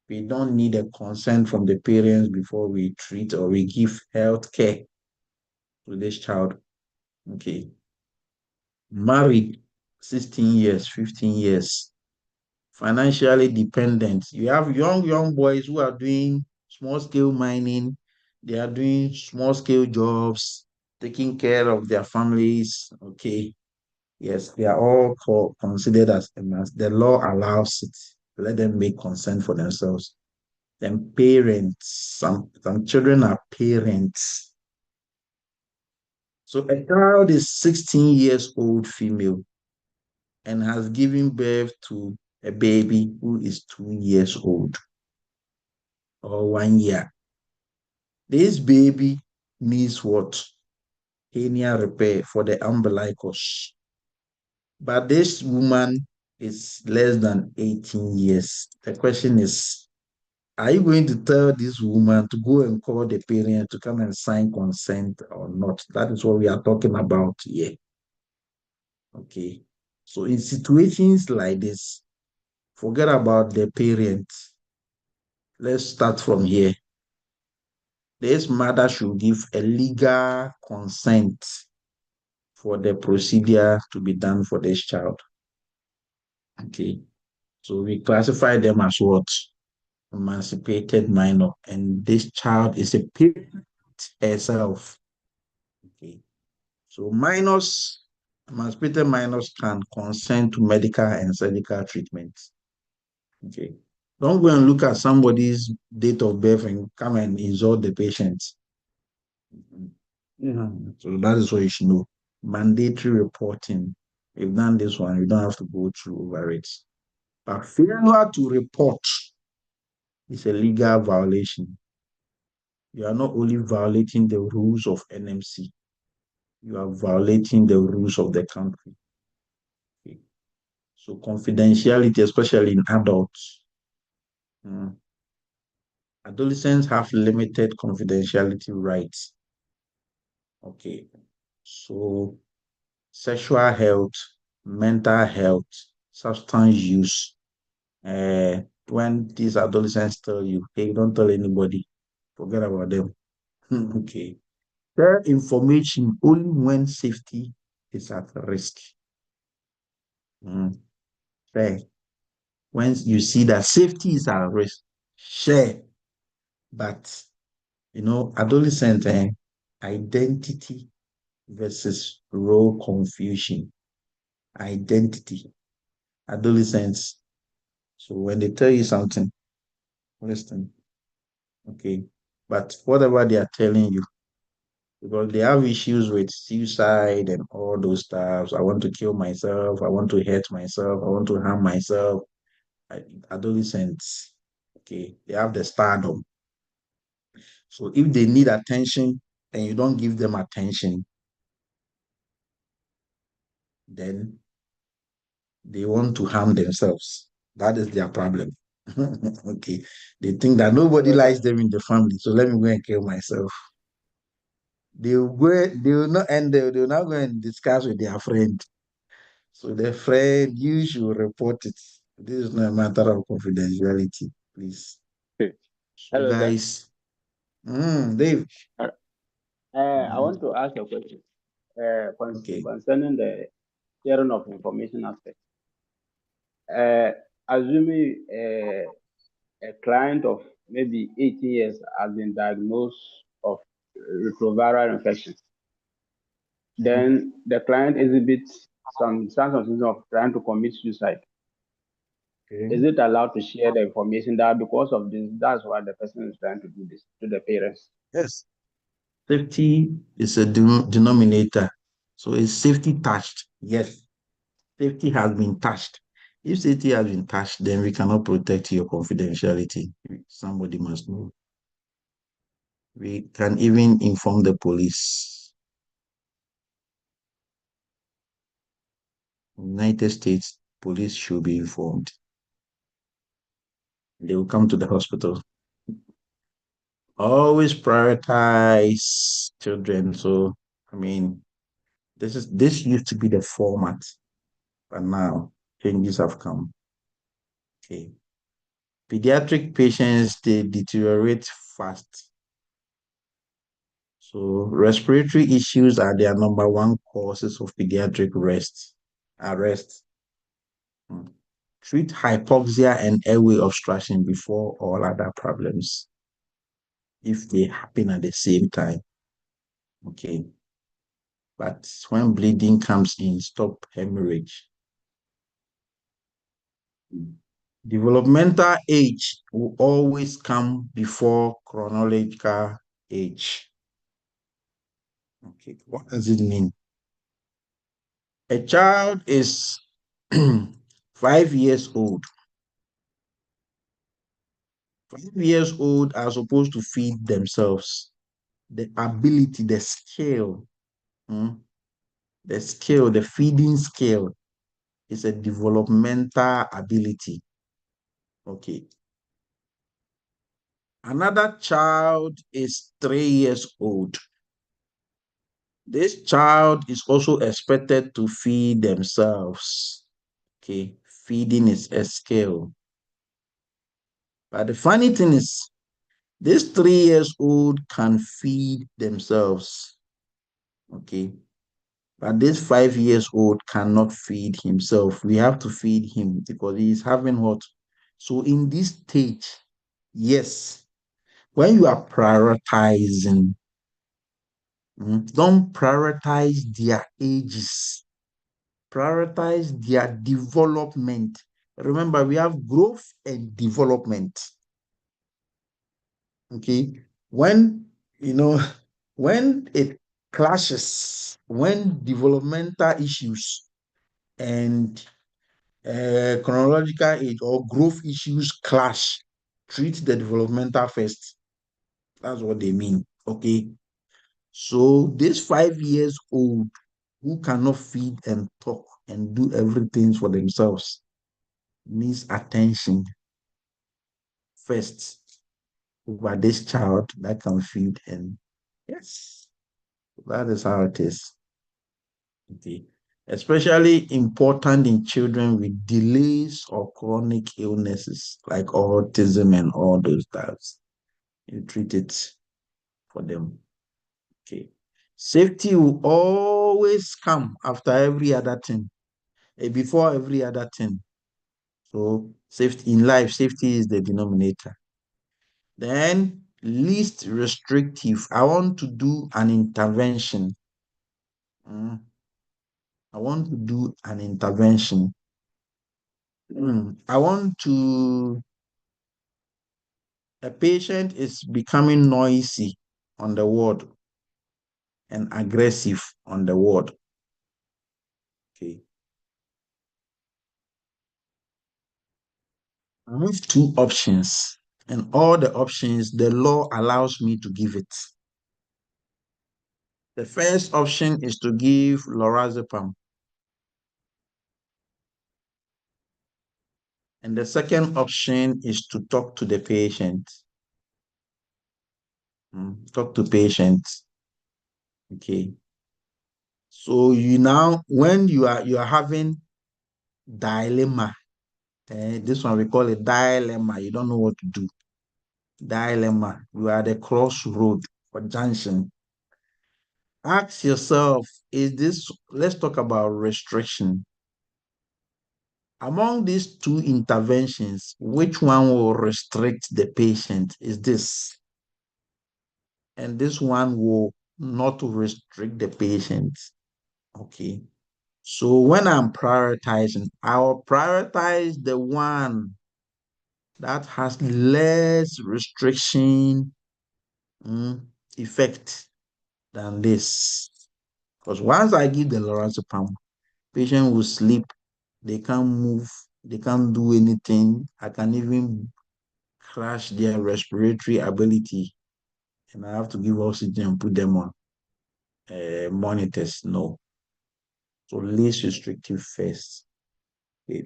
We don't need a consent from the parents before we treat or we give health care to this child. Okay. Married, 16 years, 15 years, financially dependent. You have young boys who are doing small scale mining, they are doing small scale jobs, taking care of their families. Okay. Yes, they are all considered as the law allows it. Let them make consent for themselves. Then parents, some children are parents. So a child is 16 years old female and has given birth to a baby who is 2 years old or 1 year. This baby needs what? Hernia repair for the umbilicus. But this woman is less than 18 years. The question is, are you going to tell this woman to go and call the parent to come and sign consent or not? That is what we are talking about here. Okay. So in situations like this, forget about the parent. Let's start from here. this mother should give a legal consent for the procedure to be done for this child. Okay. So we classify them as what? Emancipated minor. And this child is a parent herself. Okay. So minors, emancipated minors can consent to medical and surgical treatment. Okay. Don't go and look at somebody's date of birth and come and insult the patient. So that is what you should know. Mandatory reporting. You've done this one, you don't have to go through over it. But failure to report is a legal violation. You are not only violating the rules of NMC, you are violating the rules of the country. Okay. So confidentiality, especially in adults. Adolescents have limited confidentiality rights. Okay. So sexual health, mental health, substance use. When these adolescents tell you, hey, don't tell anybody, forget about them. Okay. Share information only when safety is at risk. Share. When you see that safety is at risk, share. But, adolescent identity versus role confusion. Identity. Adolescents. So when they tell you something, listen. Okay. But whatever they are telling you, because they have issues with suicide and all those stuff. I want to kill myself. I want to hurt myself. I want to harm myself. Adolescents, okay, they have the stardom. So if they need attention and you don't give them attention, then they want to harm themselves. That is their problem. Okay. They think that nobody likes them in the family, so let me go and kill myself. They will not, and they will not go and discuss with their friend. So the friend, you should report it. This is not a matter of confidentiality, please. So Hello, sir. guys, Dave. I want to ask a question Okay. concerning the sharing of information aspect. Assuming a client of maybe 18 years has been diagnosed of retroviral infection, then the client exhibits some signs and symptoms of trying to commit suicide. Okay. Is it allowed to share the information that because of this, that's why the person is trying to do this to the parents? Yes. Safety is a denominator. So is safety touched? Yes. Safety has been touched. If safety has been touched, then we cannot protect your confidentiality. Somebody must know. We can even inform the police. United States police should be informed. They will come to the hospital. Always prioritize children. So, this used to be the format, but now changes have come. Okay. Pediatric patients, they deteriorate fast. So respiratory issues are their number one causes of pediatric arrest. Treat hypoxia and airway obstruction before all other problems, if they happen at the same time. Okay. But when bleeding comes in, stop hemorrhage. Developmental age will always come before chronological age. Okay, what does it mean? A child is 5 years old. 5 years old are supposed to feed themselves. The ability, the skill, the feeding skill is a developmental ability. Okay. Another child is 3 years old. This child is also expected to feed themselves. Okay. Feeding is a skill. But the funny thing is, This 3 years old can feed themselves. Okay. But this 5 years old cannot feed himself. We have to feed him because he is having what? So in this stage, yes, when you are prioritizing, don't prioritize their ages, prioritize their development. Remember, we have growth and development. Okay. When, when it clashes, when developmental issues and chronological age or growth issues clash, treat the developmental first. That's what they mean. Okay. So this 5 years old who cannot feed and talk and do everything for themselves needs attention first over this child that can feed. And yes, that is how it is. Okay. Especially important in children with delays or chronic illnesses like autism and all those types. You treat it for them. Okay. Safety will always come after every other thing, before every other thing. So safety in life, safety is the denominator. Then least restrictive. I want to do an intervention. I want to do an intervention. I want to, a patient is becoming noisy on the ward and aggressive on the ward. Okay. I have two options, and all the options the law allows me to give it. The first option is to give lorazepam. And the second option is to talk to the patient. Talk to patients. Okay. So when you are having dilemma, this one we call it dilemma. You don't know what to do. Dilemma. You are at the crossroad or junction. Ask yourself, let's talk about restriction. Among these two interventions, which one will restrict the patient? Is this? And this one will not restrict the patient. Okay. So when I'm prioritizing, I'll prioritize the one that has less restriction effect than this. Because once I give the lorazepam, patient will sleep, they can't move, they can't do anything. I can even crash their respiratory ability, and I have to give oxygen and put them on monitors. No. So least restrictive first. Okay.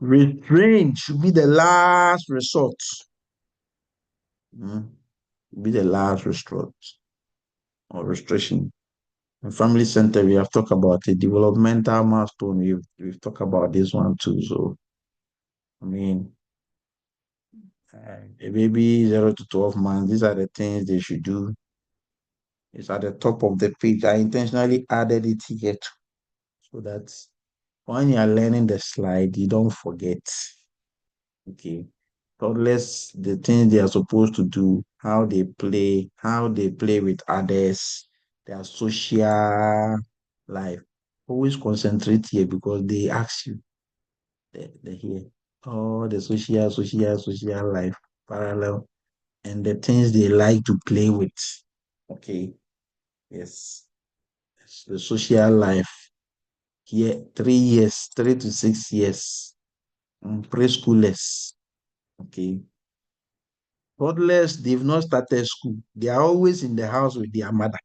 Restraint should be the last resort. Be the last resort or restriction. In family center, we have talked about a developmental milestone. We've talked about this one too. So, I mean, a baby 0 to 12 months, these are the things they should do. It's at the top of the page. I intentionally added it here too, so that when you are learning the slide, you don't forget. Okay. Toddlers, the things they are supposed to do, how they play with others, their social life. Always concentrate here because they ask you, they hear all the social life parallel and the things they like to play with. Okay. Yes. The social life here, 3 years, 3 to 6 years, preschoolers. Okay. Toddlers, they've not started school. They are always in the house with their mother.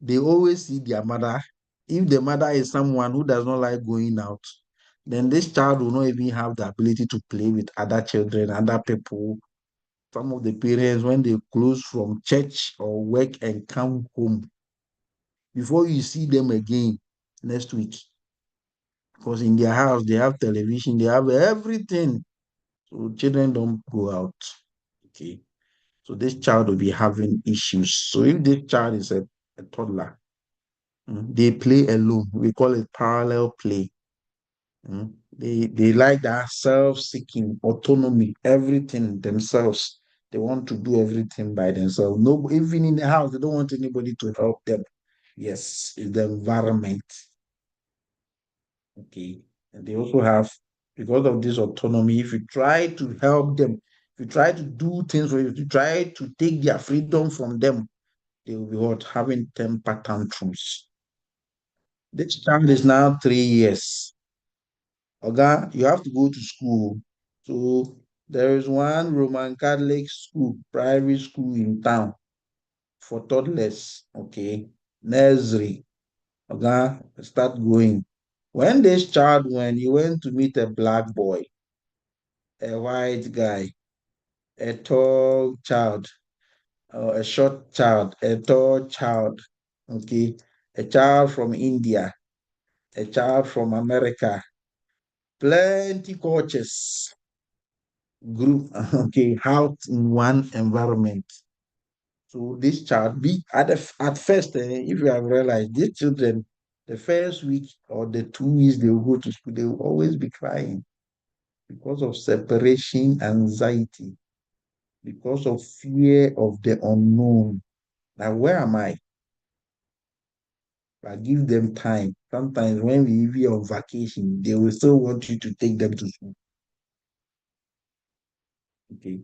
They always see their mother. If the mother is someone who does not like going out, then this child will not even have the ability to play with other children, other people. Some of the parents, when they close from church or work and come home, before you see them again next week, because in their house, they have television, they have everything. So children don't go out. Okay. So this child will be having issues. So if this child is a toddler, they play alone. We call it parallel play. They like that self-seeking autonomy, everything themselves. They want to do everything by themselves. No, even in the house, they don't want anybody to help them. Yes, it's the environment. Okay. And they also have, because of this autonomy, if you try to help them, if you try to do things for you, if you try to take their freedom from them, they will be what? Having temper tantrums. This child is now 3 years. Oga, you have to go to school. So there is one Roman Catholic school, private school in town for toddlers. Okay. Nursery. Oga, start going. When this child went, he went to meet a black boy, a white guy, a tall child, a short child, a tall child, okay, a child from India, a child from America, plenty cultures group, okay, out in one environment. So this child be at first, if you have realized, these children, the first week or the 2 weeks they will go to school, they will always be crying because of separation anxiety, because of fear of the unknown. Now, where am I? I give them time. Sometimes when we be on vacation, they will still want you to take them to school. Okay.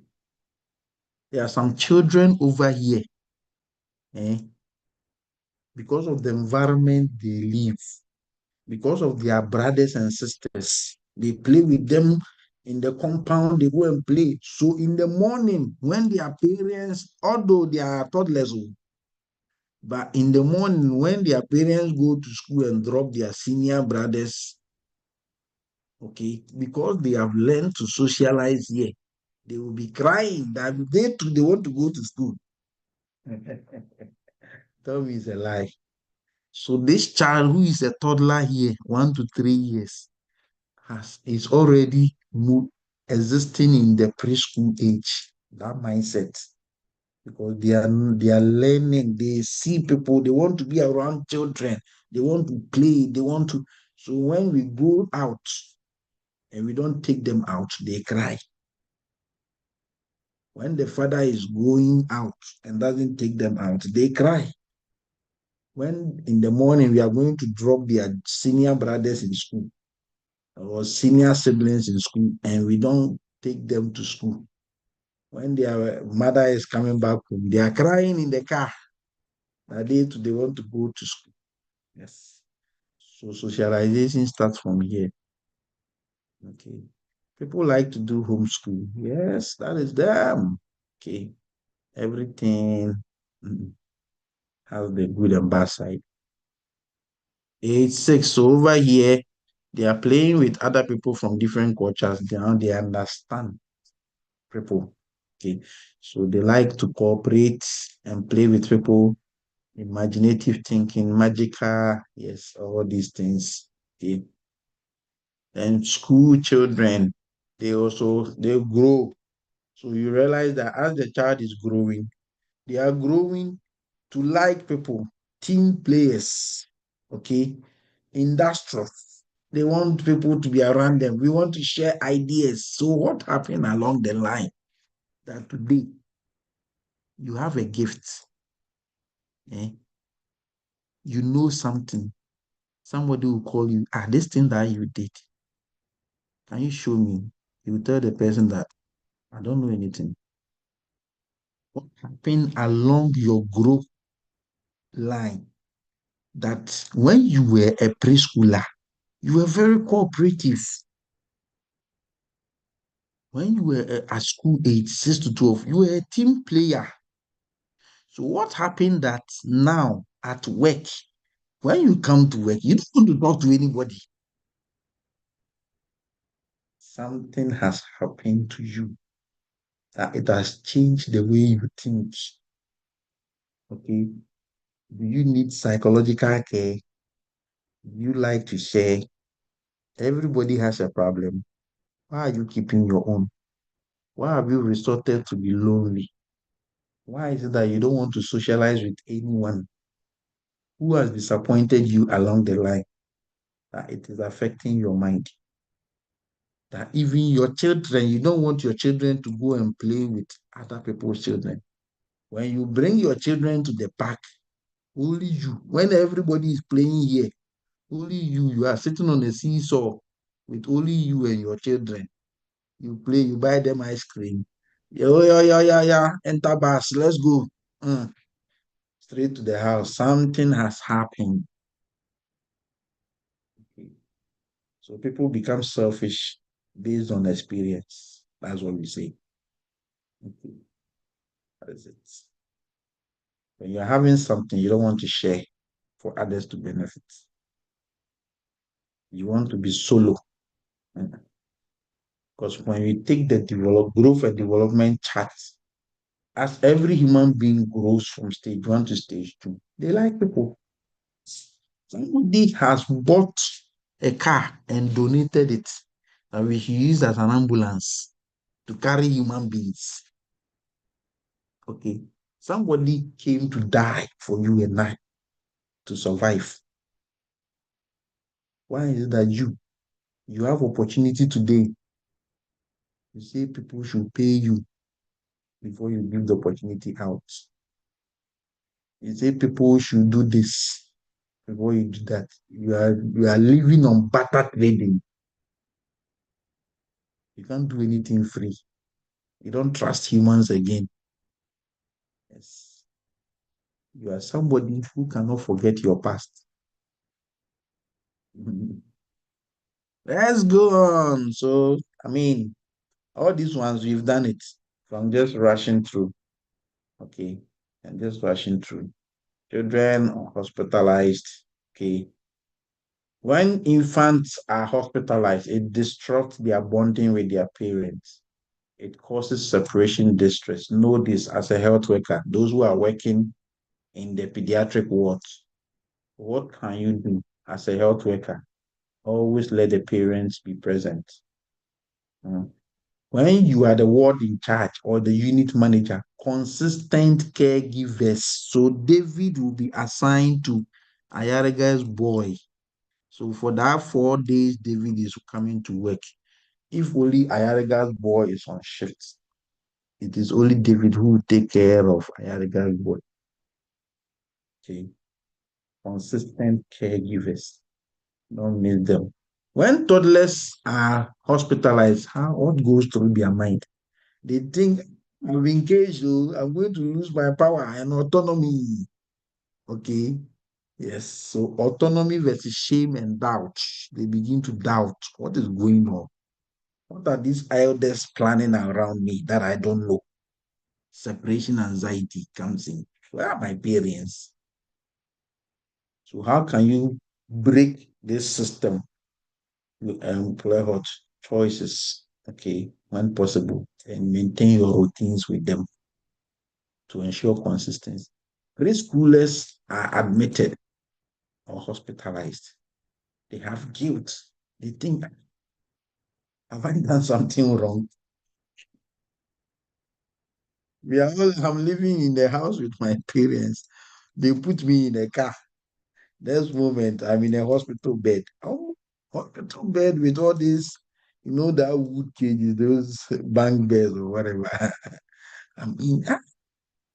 There are some children over here, eh, because of the environment they live, because of their brothers and sisters, they play with them in the compound, they go and play. So in the morning, when their parents, although they are toddlers, but in the morning, when their parents go to school and drop their senior brothers, okay, because they have learned to socialize here, they will be crying that they too, they want to go to school. Tell me it's a lie. So this child who is a toddler here, 1 to 3 years, is already existing in the preschool age. That mindset, because they are learning. They see people. They want to be around children. They want to play. They want to. So when we go out and we don't take them out, they cry. When the father is going out and doesn't take them out, they cry. When in the morning we are going to drop their senior brothers in school or senior siblings in school and we don't take them to school, when their mother is coming back home, they are crying in the car that they want to go to school. Yes. So socialization starts from here. Okay. People like to do homeschool. Yes, that is them. Okay. Everything has the good and bad side. Age 6. So over here, they are playing with other people from different cultures. Now they understand people. Okay. So they like to cooperate and play with people, imaginative thinking, magical, yes, all these things. Okay. And school children, they grow. So you realize that as the child is growing, they are growing to like people, team players, okay, industrious. They want people to be around them. We want to share ideas. So what happened along the line that today you have a gift, eh? You know something. Somebody will call you, this thing that you did, can you show me? You tell the person that I don't know anything. What happened along your growth line that when you were a preschooler, you were very cooperative. When you were at school age, 6 to 12, you were a team player. So what happened that now at work, when you come to work, you don't want to talk to anybody. Something has happened to you that it has changed the way you think. Okay. Do you need psychological care? You like to share? Everybody has a problem. Why are you keeping your own? Why have you resorted to be lonely? Why is it that you don't want to socialize with anyone? Who has disappointed you along the line? That it is affecting your mind. That even your children, you don't want your children to go and play with other people's children. When you bring your children to the park, only you, when everybody is playing here, only you are sitting on a seesaw with only you and your children. You play, you buy them ice cream. Yeah, enter bus, let's go. Straight to the house. Something has happened. Okay. So people become selfish based on experience. That's what we say. Okay. That is it. When you're having something, you don't want to share for others to benefit. You want to be solo. Because when you take the growth and development charts, as every human being grows from stage 1 to stage 2, they like people. Somebody has bought a car and donated it that we should use as an ambulance to carry human beings. Okay. Somebody came to die for you and I to survive. Why is it that you have opportunity today? You say people should pay you before you give the opportunity out. You say people should do this before you do that. You are living on barter trading. You can't do anything free. You don't trust humans again. Yes. You are somebody who cannot forget your past. Let's go on. So, all these ones, we've done it. So I'm just rushing through. Okay. I'm just rushing through. Children are hospitalized. Okay. When infants are hospitalized, it disrupts their bonding with their parents. It causes separation distress. Know this as a health worker. Those who are working in the pediatric wards, what can you do as a health worker? Always let the parents be present. When you are the ward in charge or the unit manager, consistent caregivers. So David will be assigned to Ayarega's boy. So for that 4 days, David is coming to work. If only Ayarega's boy is on shift, it is only David who will take care of Ayarega's boy. Okay. Consistent caregivers. Don't miss them. When toddlers are hospitalized, what goes through their mind? They think, I'm engaged, I'm going to lose my power and autonomy. Okay. Yes. So autonomy versus shame and doubt. They begin to doubt what is going on. What are these elders planning around me that I don't know? Separation anxiety comes in. Where are my parents? So how can you break this system? You employ hot choices, okay, when possible, and maintain your routines with them to ensure consistency. Preschoolers are admitted or hospitalized. They have guilt. They think, have I done something wrong? I'm living in the house with my parents. They put me in a car. This moment, I'm in a hospital bed. Oh, hospital bed with all these, that wood cages, those bunk beds or whatever. I'm in.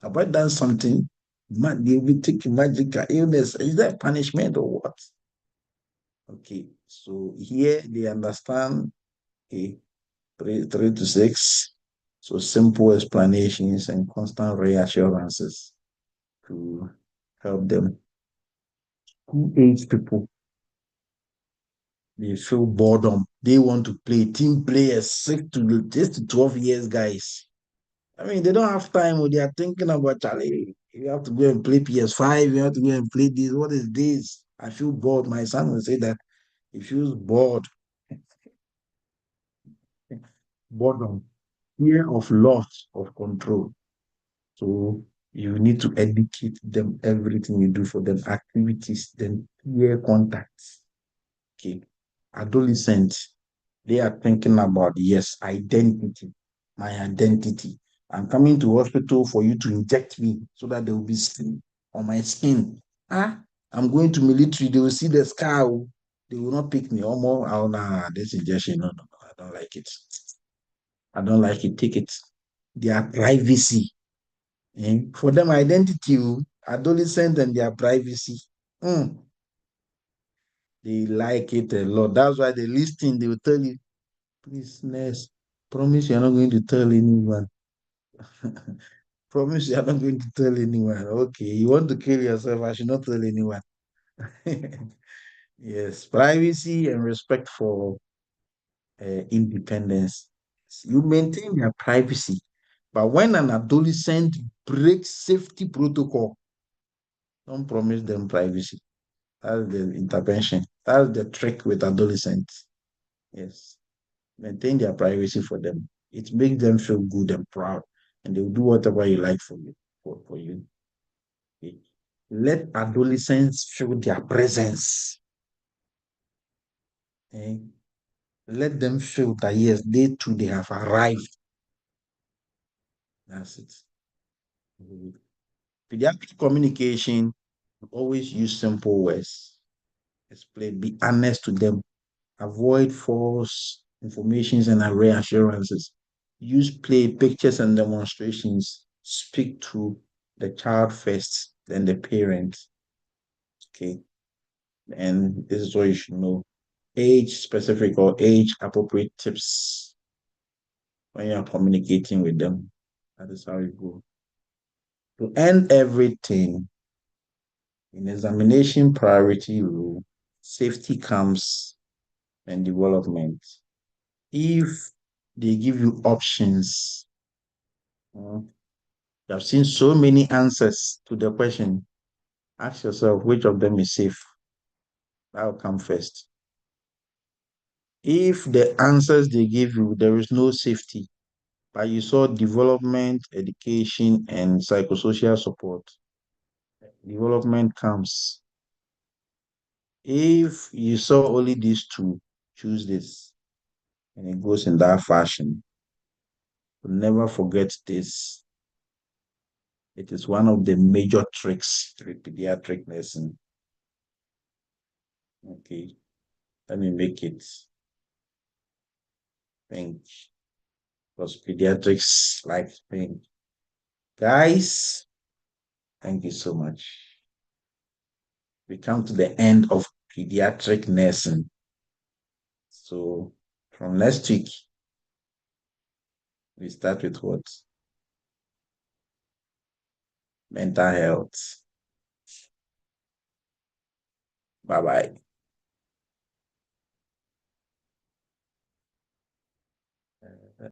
Have I done something? They will take magical illness. Is that punishment or what? Okay, so here they understand. Okay, 3 to 6. So simple explanations and constant reassurances to help them. School age people, they feel boredom. They want to play team players, 6 to 12 years, guys. They don't have time, or they are thinking about Charlie. You have to go and play PS5, you have to go and play this. What is this? I feel bored. My son will say that he feels bored. Boredom, fear of loss of control. So you need to educate them, everything you do for them, activities, then peer contacts. Okay. Adolescents, they are thinking about, yes, identity. my identity. I'm coming to hospital for you to inject me so that there will be skin on my skin. I'm going to military, they will see the scar. They will not pick me. This injection, no, I don't like it. I don't like it. Take it. Their privacy. For them, identity, adolescent and their privacy. They like it a lot. That's why they listen. They will tell you, please, nurse, promise you're not going to tell anyone. Promise you're not going to tell anyone. Okay, you want to kill yourself, I should not tell anyone. Yes, privacy and respect for independence. You maintain their privacy. But when an adolescent breaks safety protocol, don't promise them privacy. That's the intervention. That's the trick with adolescents. Yes. Maintain their privacy for them. It makes them feel good and proud, and they'll do whatever you like for you. For you. Okay. Let adolescents feel their presence. Okay. Let them feel that yes, they too they have arrived. That's it. Pediatric communication, always use simple words. Explain, be honest to them. Avoid false informations and reassurances. Use play, pictures, and demonstrations. Speak to the child first, then the parent. Okay. And this is what you should know. Age specific or age appropriate tips when you're communicating with them. That is how you go. To end everything, in examination priority rule, safety comes and development. If they give you options, you have seen so many answers to the question, ask yourself which of them is safe. That will come first. If the answers they give you, there is no safety, but you saw development, education, and psychosocial support, development comes. If you saw only these two, choose this. And it goes in that fashion. But never forget this. It is one of the major tricks to pediatric nursing. Okay, let me make it pink because pediatrics like pink. Guys, thank you so much. We come to the end of pediatric nursing. So from next week, we start with what? Mental health. Bye-bye.